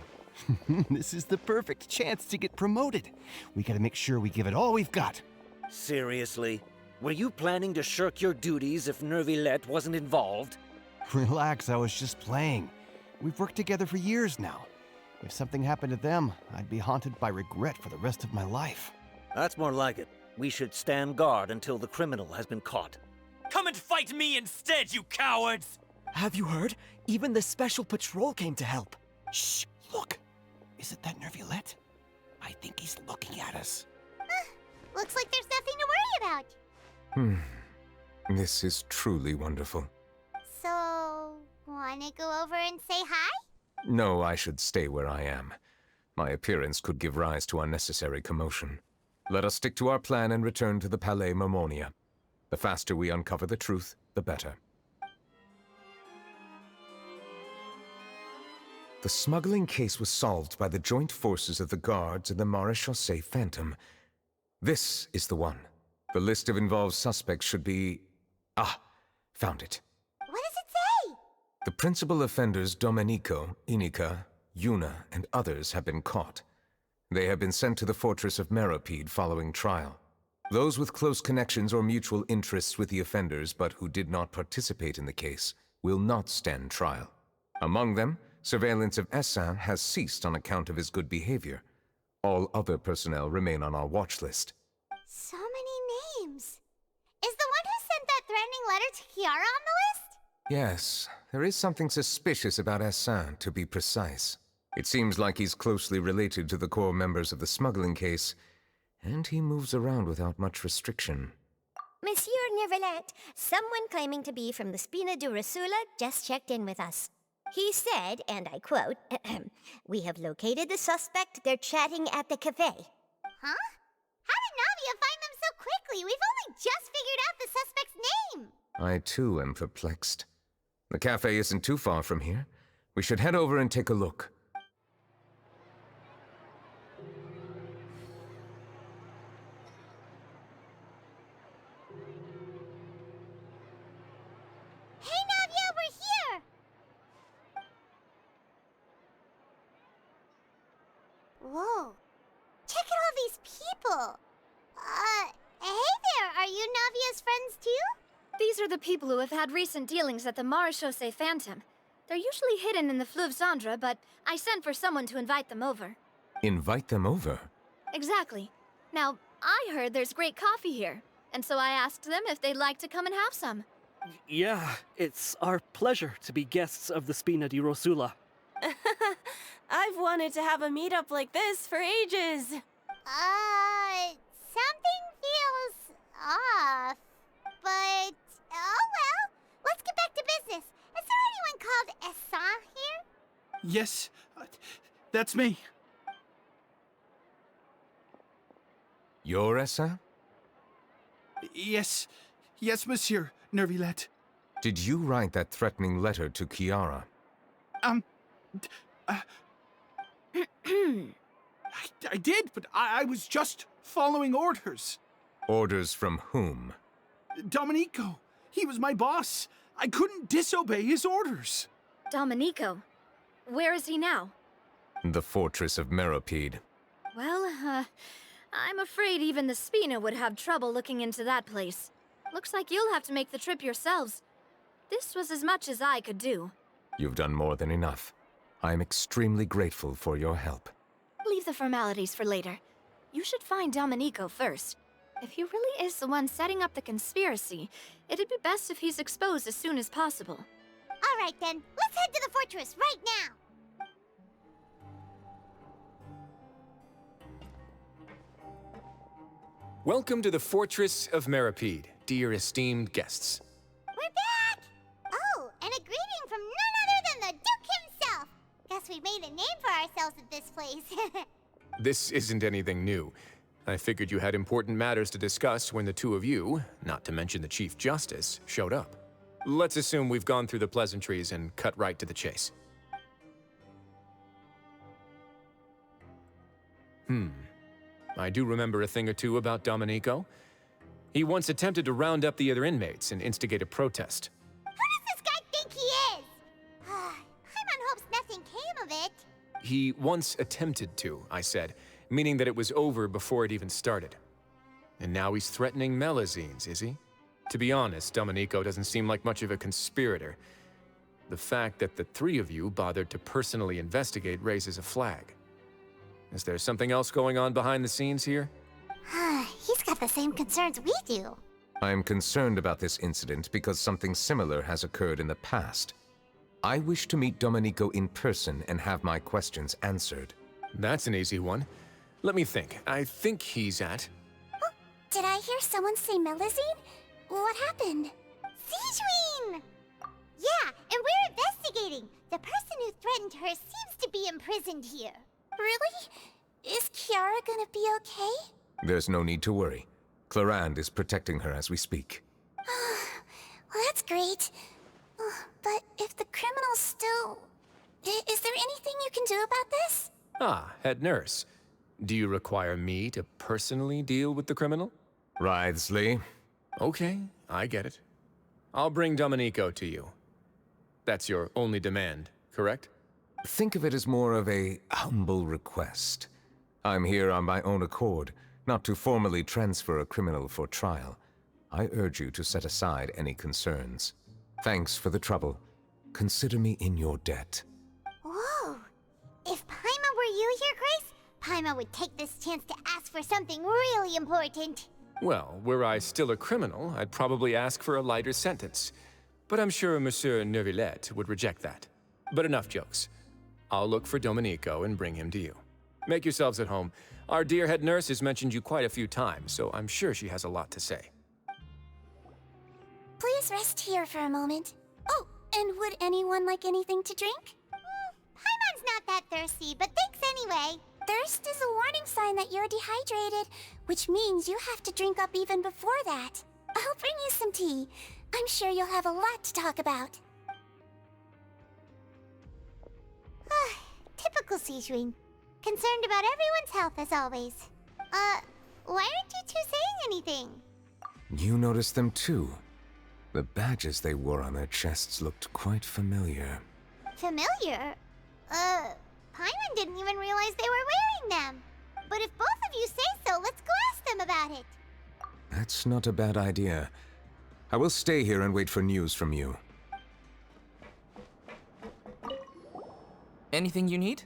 This is the perfect chance to get promoted. We gotta make sure we give it all we've got. Seriously? Were you planning to shirk your duties if Neuvillette wasn't involved? Relax, I was just playing. We've worked together for years now. If something happened to them, I'd be haunted by regret for the rest of my life. That's more like it. We should stand guard until the criminal has been caught. Come and fight me instead, you cowards! Have you heard? Even the Special Patrol came to help. Shh, look. Is it that Neuvillette? I think he's looking at us. Looks like there's nothing to worry about. This is truly wonderful. So, wanna go over and say hi? No, I should stay where I am. My appearance could give rise to unnecessary commotion. Let us stick to our plan and return to the Palais Mermonia. The faster we uncover the truth, the better. The smuggling case was solved by the joint forces of the guards and the Maréchaussée Phantom. This is the one. The list of involved suspects should be... Ah, found it. What does it say? The principal offenders Domenico, Inica, Yuna, and others have been caught. They have been sent to the fortress of Meropide following trial. Those with close connections or mutual interests with the offenders but who did not participate in the case will not stand trial. Among them, surveillance of Essin has ceased on account of his good behavior. All other personnel remain on our watch list. So many names. Is the one who sent that threatening letter to Kiara on the list? Yes, there is something suspicious about Essin, to be precise. It seems like he's closely related to the core members of the smuggling case, and he moves around without much restriction. Monsieur Neuvillette, someone claiming to be from the Spina Durasula just checked in with us. He said, and I quote, "We have located the suspect. They're chatting at the cafe." Huh? How did Navia find them so quickly? We've only just figured out the suspect's name. I too am perplexed. The cafe isn't too far from here. We should head over and take a look. Hey Navia, we're here! Whoa. Check out all these people. Hey there, are you Navia's friends too? These are the people who have had recent dealings at the Maréchaussée Phantom. They're usually hidden in the Fleuve Cendre, but I sent for someone to invite them over. Invite them over? Exactly. Now, I heard there's great coffee here, and so I asked them if they'd like to come and have some. Yeah, it's our pleasure to be guests of the Spina di Rosula. I've wanted to have a meetup like this for ages. Something feels off. But, oh well. Let's get back to business. Is there anyone called Essin here? Yes, that's me. You're Essin? Yes, Yes, Monsieur Neuvillette. Did you write that threatening letter to Kiara? I did, but I was just following orders. Orders from whom? Domenico. He was my boss. I couldn't disobey his orders. Domenico. Where is he now? The fortress of Meropide. Well, I'm afraid even the Spina would have trouble looking into that place. Looks like you'll have to make the trip yourselves. This was as much as I could do. You've done more than enough. I am extremely grateful for your help. Leave the formalities for later. You should find Domenico first. If he really is the one setting up the conspiracy, it'd be best if he's exposed as soon as possible. All right, then. Let's head to the fortress right now. Welcome to the Fortress of Meropide, dear esteemed guests. We're back! Oh, and a greeting from none other than the Duke himself. Guess we've made a name for ourselves at this place. This isn't anything new. I figured you had important matters to discuss when the two of you, not to mention the Chief Justice, showed up. Let's assume we've gone through the pleasantries and cut right to the chase. I do remember a thing or two about Domenico. He once attempted to round up the other inmates and instigate a protest. Who does this guy think he is? Paimon hopes nothing came of it. He once attempted to, I said, meaning that it was over before it even started. And now he's threatening Melazines, is he? To be honest, Domenico doesn't seem like much of a conspirator. The fact that the three of you bothered to personally investigate raises a flag. Is there something else going on behind the scenes here? He's got the same concerns we do. I am concerned about this incident because something similar has occurred in the past. I wish to meet Domenico in person and have my questions answered. That's an easy one. Let me think. I think he's at... Did I hear someone say Melazine? What happened? Sigewinne! Yeah, and we're investigating. The person who threatened her seems to be imprisoned here. Really? Is Kiara gonna be okay? There's no need to worry. Clarande is protecting her as we speak. Well, that's great. But if the criminal's still... Is there anything you can do about this? Ah, head nurse. Do you require me to personally deal with the criminal? Wriothesley. Okay, I get it. I'll bring Domenico to you. That's your only demand, correct? Think of it as more of a humble request. I'm here on my own accord, not to formally transfer a criminal for trial. I urge you to set aside any concerns. Thanks for the trouble. Consider me in your debt. Whoa! If Paimon were you here, Grace, Paimon would take this chance to ask for something really important. Well, were I still a criminal, I'd probably ask for a lighter sentence. But I'm sure Monsieur Neuvillette would reject that. But enough jokes. I'll look for Domenico and bring him to you. Make yourselves at home. Our dear head nurse has mentioned you quite a few times, so I'm sure she has a lot to say. Please rest here for a moment. Oh, and would anyone like anything to drink? Paimon's not that thirsty, but thanks anyway. Thirst is a warning sign that you're dehydrated, which means you have to drink up even before that. I'll bring you some tea. I'm sure you'll have a lot to talk about. Typical Sigewinne. Concerned about everyone's health as always. Why aren't you two saying anything? You noticed them too. The badges they wore on their chests looked quite familiar. Familiar? Paimon didn't even realize they were wearing them. But if both of you say so, let's go ask them about it. That's not a bad idea. I will stay here and wait for news from you. Anything you need?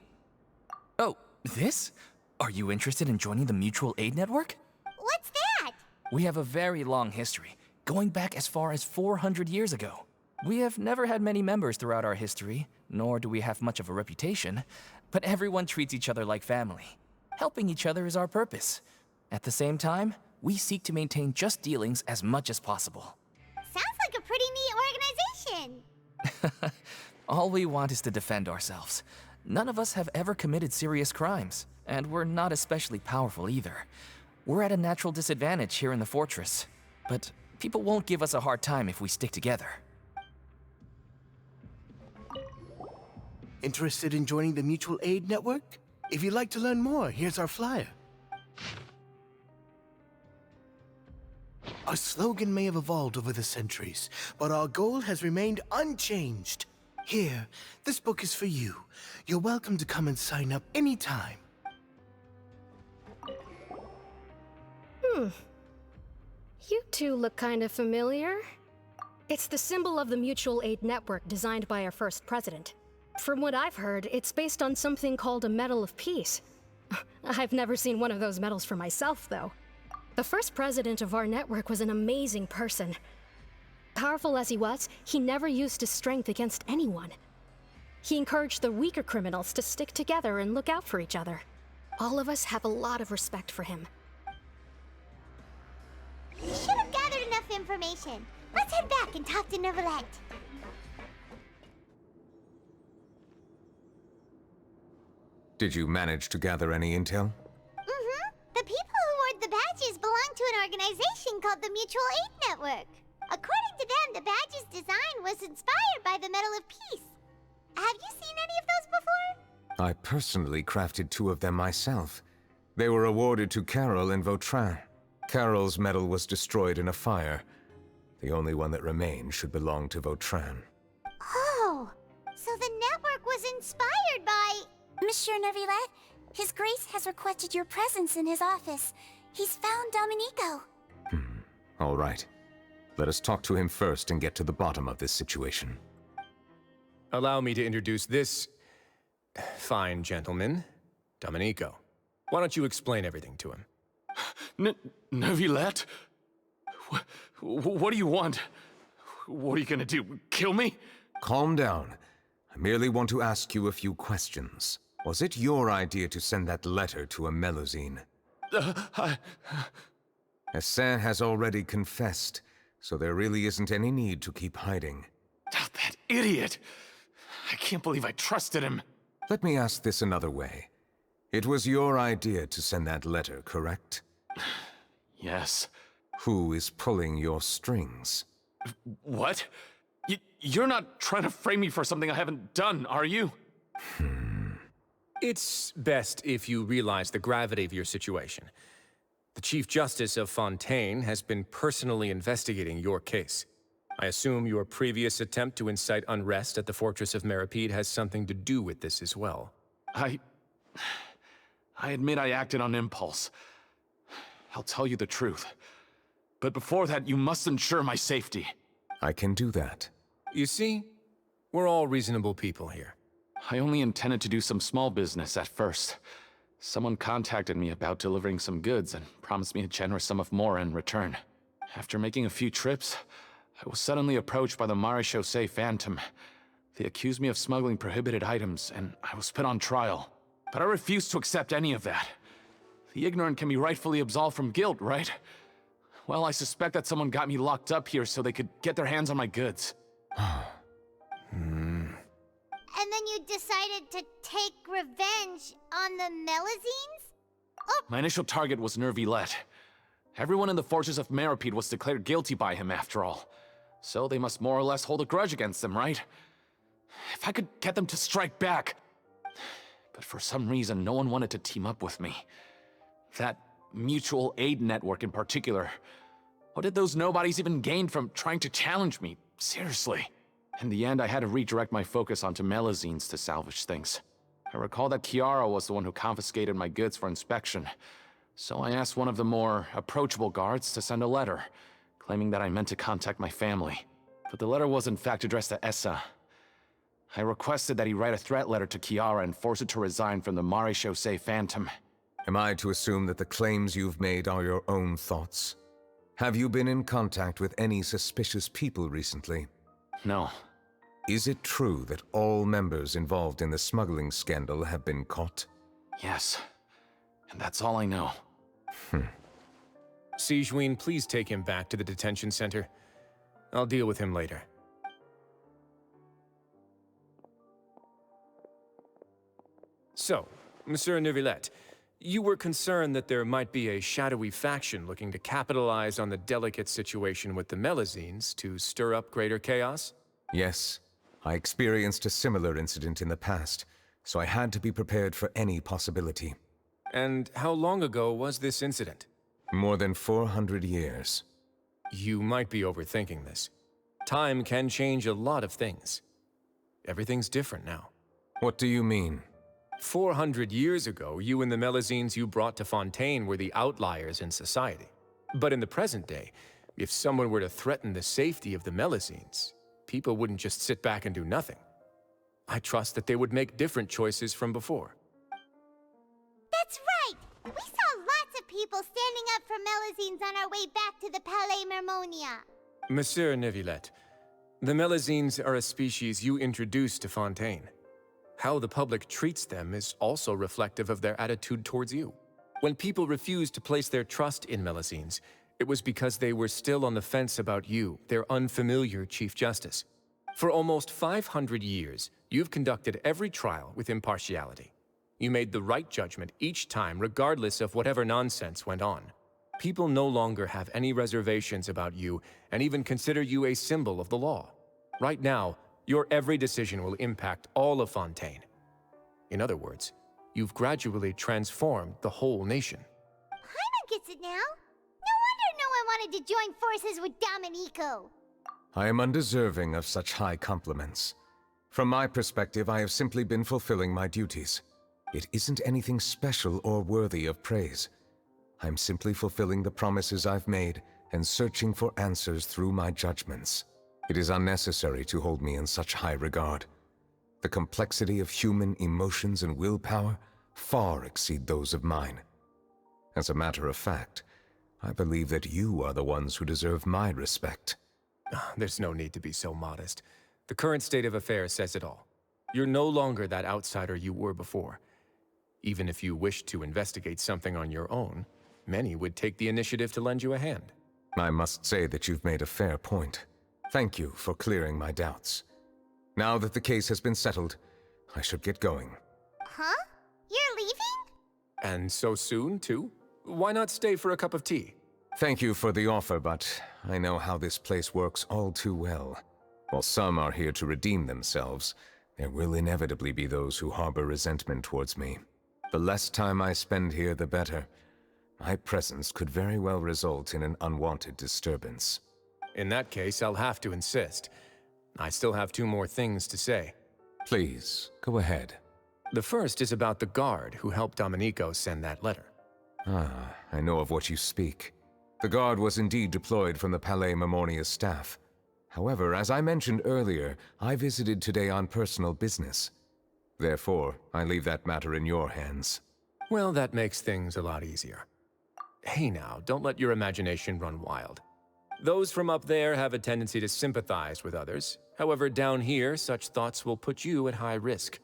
Oh, this? Are you interested in joining the Mutual Aid Network? What's that? We have a very long history, going back as far as 400 years ago. We have never had many members throughout our history, nor do we have much of a reputation, but everyone treats each other like family. Helping each other is our purpose. At the same time, we seek to maintain just dealings as much as possible. Sounds like a pretty neat organization. All we want is to defend ourselves. None of us have ever committed serious crimes, and we're not especially powerful either. We're at a natural disadvantage here in the fortress. But People won't give us a hard time if we stick together. Interested in joining the Mutual Aid Network? If you'd like to learn more, here's our flyer. Our slogan may have evolved over the centuries, but our goal has remained unchanged. Here, this book is for you. You're welcome to come and sign up anytime. You two look kind of familiar. It's the symbol of the Mutual Aid Network designed by our first president. From what I've heard, it's based on something called a Medal of Peace. I've never seen one of those medals for myself, though. The first president of our network was an amazing person. Powerful as he was, he never used his strength against anyone. He encouraged the weaker criminals to stick together and look out for each other. All of us have a lot of respect for him. We should have gathered enough information. Let's head back and talk to Neuvillette. Did you manage to gather any intel? The people who wore the badges belong to an organization called the Mutual Aid Network. According to them, the badge's design was inspired by the Medal of Peace. Have you seen any of those before? I personally crafted 2 of them myself. They were awarded to Carol and Vautrin. Carol's medal was destroyed in a fire. The only one that remained should belong to Vautrin. Oh, so the network was inspired by... Monsieur Neuvillette, His Grace has requested your presence in his office. He's found Domenico. All right. Let us talk to him first and get to the bottom of this situation. Allow me to introduce this fine gentleman, Domenico. Why don't you explain everything to him? Neuvillette? What do you want? What are you gonna do, kill me? Calm down. I merely want to ask you a few questions. Was it your idea to send that letter to a Melusine? Hassan has already confessed, so there really isn't any need to keep hiding. That idiot! I can't believe I trusted him. Let me ask this another way. It was your idea to send that letter, correct? Yes. Who is pulling your strings? What? You're not trying to frame me for something I haven't done, are you? It's best if you realize the gravity of your situation. The Chief Justice of Fontaine has been personally investigating your case. I assume your previous attempt to incite unrest at the Fortress of Meripede has something to do with this as well. I admit I acted on impulse. I'll tell you the truth. But before that, you must ensure my safety. I can do that. You see, we're all reasonable people here. I only intended to do some small business at first. Someone contacted me about delivering some goods and promised me a generous sum of more in return. After making a few trips, I was suddenly approached by the Marechaussee Phantom. They accused me of smuggling prohibited items, and I was put on trial. But I refused to accept any of that. The ignorant can be rightfully absolved from guilt, right? Well, I suspect that someone got me locked up here so they could get their hands on my goods. And then you decided to take revenge on the Melusines? Oh, My initial target was Neuvillette. Everyone in the Fortress of Meripede was declared guilty by him, after all. So they must more or less hold a grudge against him, right? If I could get them to strike back. But for some reason, no one wanted to team up with me. That Mutual Aid Network in particular. What did those nobodies even gain from trying to challenge me? Seriously. In the end, I had to redirect my focus onto Melusines to salvage things. I recall that Chiara was the one who confiscated my goods for inspection. So I asked one of the more approachable guards to send a letter, claiming that I meant to contact my family. But the letter was in fact addressed to Essa. I requested that he write a threat letter to Chiara and force her to resign from the Marechaussee Phantom. Am I to assume that the claims you've made are your own thoughts? Have you been in contact with any suspicious people recently? No. Is it true that all members involved in the smuggling scandal have been caught? Yes. And that's all I know. Sigewinne, please take him back to the detention center. I'll deal with him later. So, Monsieur Neuvillette, You were concerned that there might be a shadowy faction looking to capitalize on the delicate situation with the Melazines to stir up greater chaos? Yes, I experienced a similar incident in the past, so I had to be prepared for any possibility. And how long ago was this incident? More than 400 years. You might be overthinking this. Time can change a lot of things. Everything's different now. What do you mean? 400 years ago, you and the Melazines you brought to Fontaine were the outliers in society. But in the present day, if someone were to threaten the safety of the Melazines, people wouldn't just sit back and do nothing. I trust that they would make different choices from before. That's right! We saw lots of people standing up for Melazines on our way back to the Palais Mermonia. Monsieur Neuvillette, the Melazines are a species you introduced to Fontaine. How the public treats them is also reflective of their attitude towards you. When people refused to place their trust in Melazines, it was because they were still on the fence about you, their unfamiliar Chief Justice. For almost 500 years, you've conducted every trial with impartiality. You made the right judgment each time, regardless of whatever nonsense went on. People no longer have any reservations about you and even consider you a symbol of the law. Right now, your every decision will impact all of Fontaine. In other words, you've gradually transformed the whole nation. Paimon gets it now. No wonder no one wanted to join forces with Domenico. I am undeserving of such high compliments. From my perspective, I have simply been fulfilling my duties. It isn't anything special or worthy of praise. I'm simply fulfilling the promises I've made and searching for answers through my judgments. It is unnecessary to hold me in such high regard. The complexity of human emotions and willpower far exceed those of mine. As a matter of fact, I believe that you are the ones who deserve my respect. There's no need to be so modest. The current state of affairs says it all. You're no longer that outsider you were before. Even if you wished to investigate something on your own, many would take the initiative to lend you a hand. I must say that you've made a fair point. Thank you for clearing my doubts. Now that the case has been settled, I should get going. Huh? You're leaving? And so soon, too? Why not stay for a cup of tea? Thank you for the offer, but I know how this place works all too well. While some are here to redeem themselves, there will inevitably be those who harbor resentment towards me. The less time I spend here, the better. My presence could very well result in an unwanted disturbance. In that case, I'll have to insist. I still have 2 more things to say. Please, go ahead. The first is about the guard who helped Domenico send that letter. Ah, I know of what you speak. The guard was indeed deployed from the Palais Mermonia's staff. However, as I mentioned earlier, I visited today on personal business. Therefore, I leave that matter in your hands. Well, that makes things a lot easier. Hey now, don't let your imagination run wild. Those from up there have a tendency to sympathize with others. However, down here, such thoughts will put you at high risk.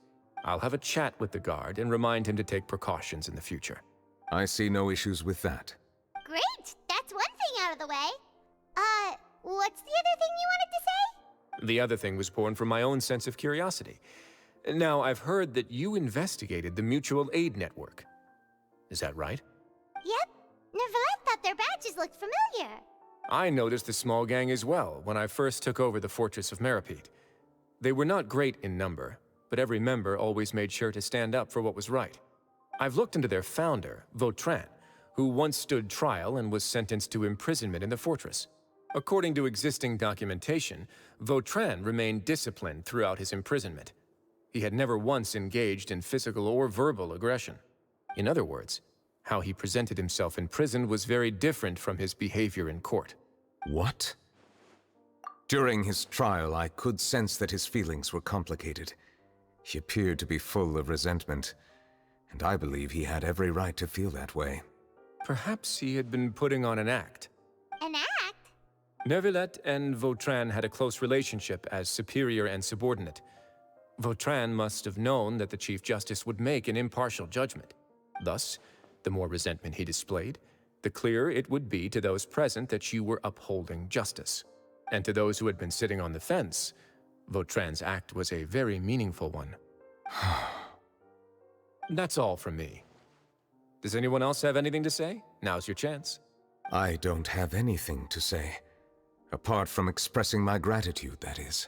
I'll have a chat with the guard and remind him to take precautions in the future. I see no issues with that. Great! That's one thing out of the way. What's the other thing you wanted to say? The other thing was born from my own sense of curiosity. Now, I've heard that you investigated the mutual aid network. Is that right? Yep. Neuvillette thought their badges looked familiar. I noticed the small gang as well when I first took over the Fortress of Meripede. They were not great in number, but every member always made sure to stand up for what was right. I've looked into their founder, Vautrin, who once stood trial and was sentenced to imprisonment in the fortress. According to existing documentation, Vautrin remained disciplined throughout his imprisonment. He had never once engaged in physical or verbal aggression. In other words, how he presented himself in prison was very different from his behavior in court. What? During his trial, I could sense that his feelings were complicated. He appeared to be full of resentment, and I believe he had every right to feel that way. Perhaps he had been putting on an act. An act? Neuvillette and Vautrin had a close relationship as superior and subordinate. Vautrin must have known that the Chief Justice would make an impartial judgment. Thus, the more resentment he displayed, the clearer it would be to those present that you were upholding justice. And to those who had been sitting on the fence, Vautrin's act was a very meaningful one. That's all from me. Does anyone else have anything to say? Now's your chance. I don't have anything to say. Apart from expressing my gratitude, that is.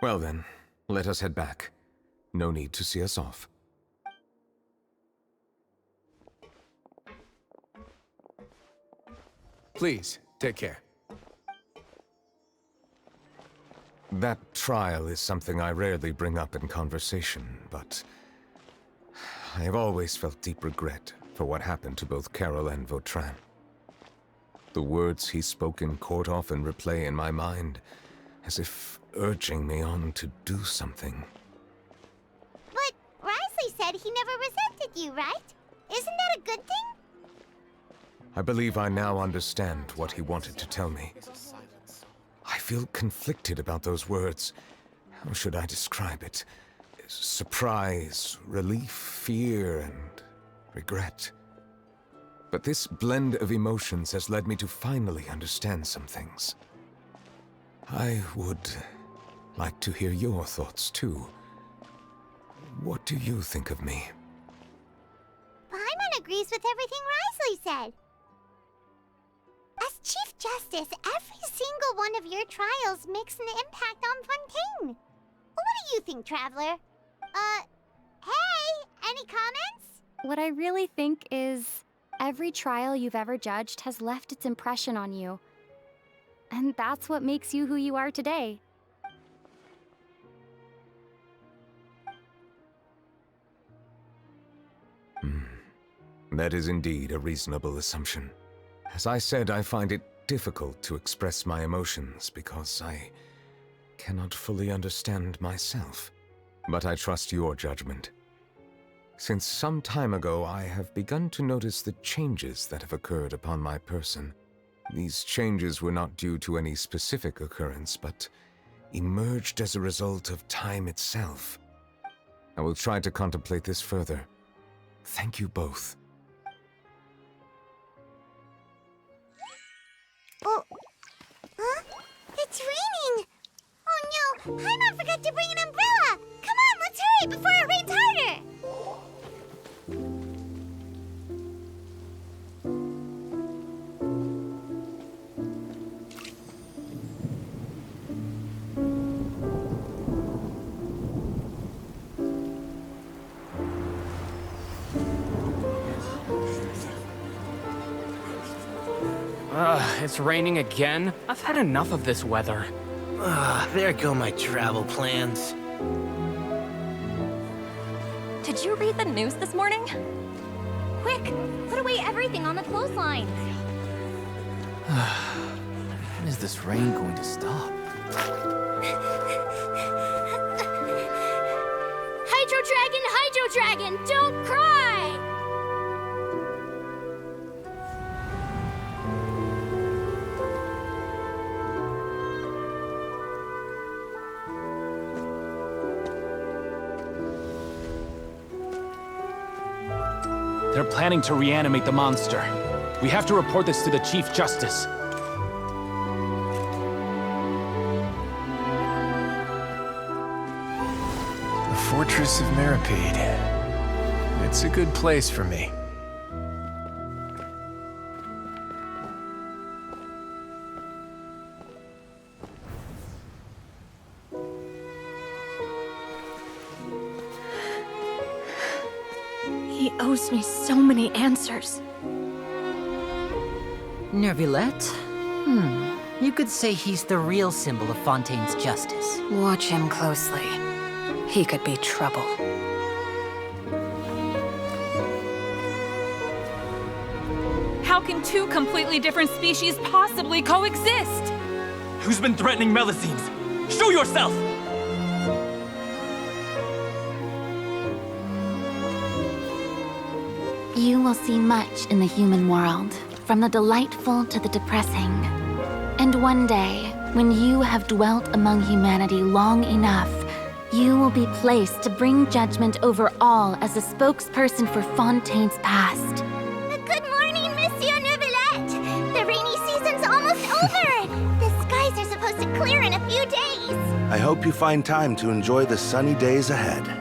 Well then, let us head back. No need to see us off. Please, take care. That trial is something I rarely bring up in conversation, but I have always felt deep regret for what happened to both Carol and Vautrin. The words he spoke in court often replay in my mind, as if urging me on to do something. But Wriothesley said he never resented you, right? Isn't that a good thing? I believe I now understand what he wanted to tell me. I feel conflicted about those words. How should I describe it? Surprise, relief, fear, and regret. But this blend of emotions has led me to finally understand some things. I would like to hear your thoughts, too. What do you think of me? Paimon agrees with everything Wriothesley said. As Chief Justice, every single one of your trials makes an impact on Fontaine. What do you think, Traveler? Hey, any comments? What I really think is, every trial you've ever judged has left its impression on you. And that's what makes you who you are today. That is indeed a reasonable assumption. As I said, I find it difficult to express my emotions because I cannot fully understand myself. But I trust your judgment. Since some time ago, I have begun to notice the changes that have occurred upon my person. These changes were not due to any specific occurrence, but emerged as a result of time itself. I will try to contemplate this further. Thank you both. Oh, huh? It's raining! Oh no, Paimon forgot to bring an umbrella! Come on, let's hurry before it rains harder! It's raining again? I've had enough of this weather. There go my travel plans. Did you read the news this morning? Quick, put away everything on the clothesline. When is this rain going to stop? Hydro Dragon, don't cry! They're planning to reanimate the monster. We have to report this to the Chief Justice. The Fortress of Meripede. It's a good place for me. He owes me so many answers. Neuvillette? You could say he's the real symbol of Fontaine's justice. Watch him closely. He could be trouble. How can two completely different species possibly coexist? Who's been threatening Melazines? Show yourself! You will see much in the human world, from the delightful to the depressing. And one day, when you have dwelt among humanity long enough, you will be placed to bring judgment over all as a spokesperson for Fontaine's past. Good morning, Monsieur Neuvillette! The rainy season's almost over! The skies are supposed to clear in a few days! I hope you find time to enjoy the sunny days ahead.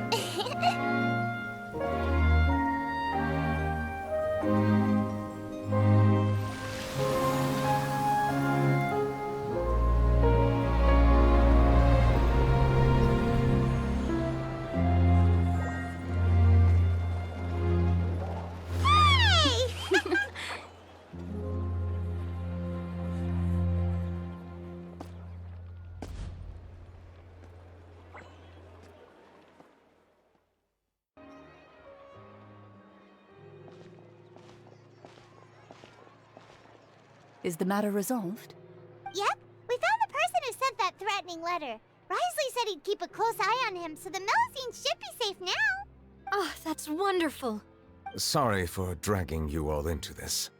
Is the matter resolved? Yep, we found the person who sent that threatening letter. Risley said he'd keep a close eye on him, so the Melusines should be safe now. Oh, that's wonderful. Sorry for dragging you all into this.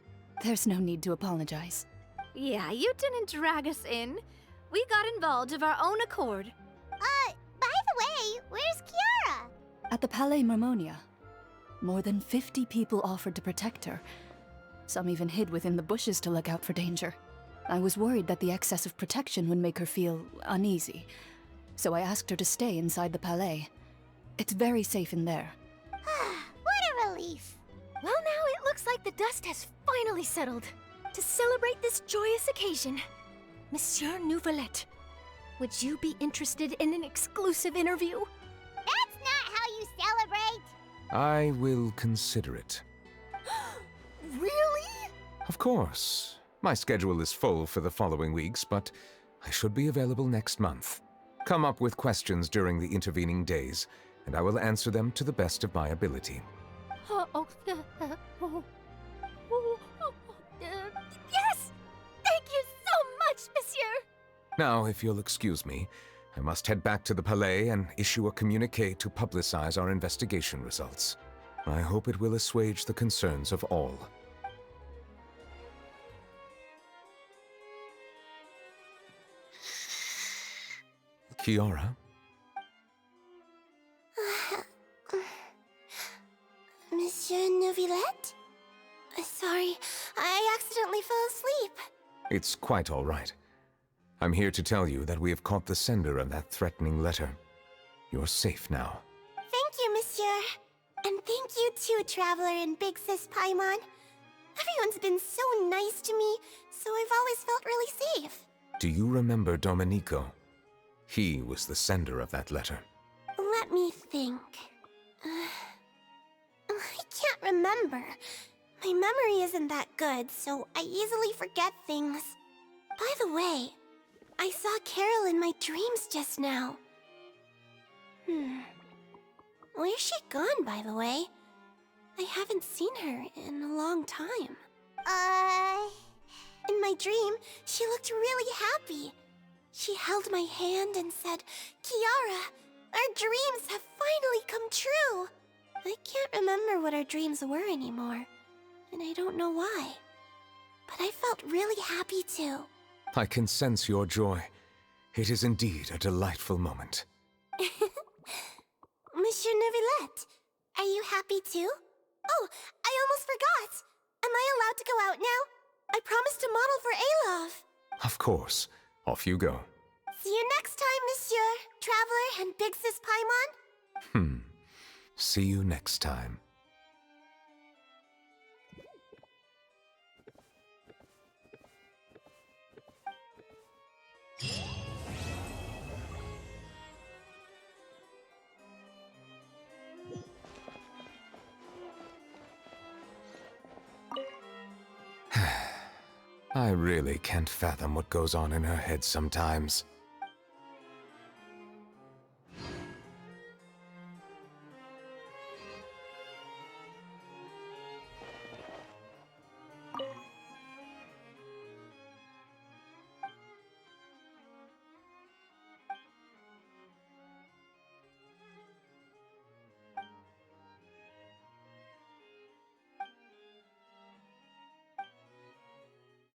There's no need to apologize. Yeah, you didn't drag us in. We got involved of our own accord. By the way, where's Kiara? At the Palais Mermonia, more than 50 people offered to protect her. Some even hid within the bushes to look out for danger. I was worried that the excess of protection would make her feel uneasy, so I asked her to stay inside the Palais. It's very safe in there. What a relief. Well, now it looks like the dust has finally settled. To celebrate this joyous occasion, Monsieur Neuvillette, would you be interested in an exclusive interview? That's not how you celebrate. I will consider it. Really? Of course. My schedule is full for the following weeks, but I should be available next month. Come up with questions during the intervening days, and I will answer them to the best of my ability. Yes! Thank you so much, Monsieur! Now, if you'll excuse me, I must head back to the Palais and issue a communique to publicize our investigation results. I hope it will assuage the concerns of all. Kiara? Monsieur Neuvillette? Sorry, I accidentally fell asleep. It's quite all right. I'm here to tell you that we have caught the sender of that threatening letter. You're safe now. Thank you, Monsieur. And thank you too, Traveler and Big Sis Paimon. Everyone's been so nice to me, so I've always felt really safe. Do you remember Domenico? He was the sender of that letter. Let me think. I can't remember. My memory isn't that good, so I easily forget things. By the way, I saw Carol in my dreams just now. Where's she gone, by the way? I haven't seen her in a long time. In my dream, she looked really happy. She held my hand and said, "Kiara, our dreams have finally come true." I can't remember what our dreams were anymore, and I don't know why. But I felt really happy too. I can sense your joy. It is indeed a delightful moment. Monsieur Neuvillette, are you happy too? Oh, I almost forgot. Am I allowed to go out now? I promised to model for Alov. Of course. Off you go. See you next time, Monsieur, Traveler, and Big Sis Paimon. See you next time. I really can't fathom what goes on in her head sometimes.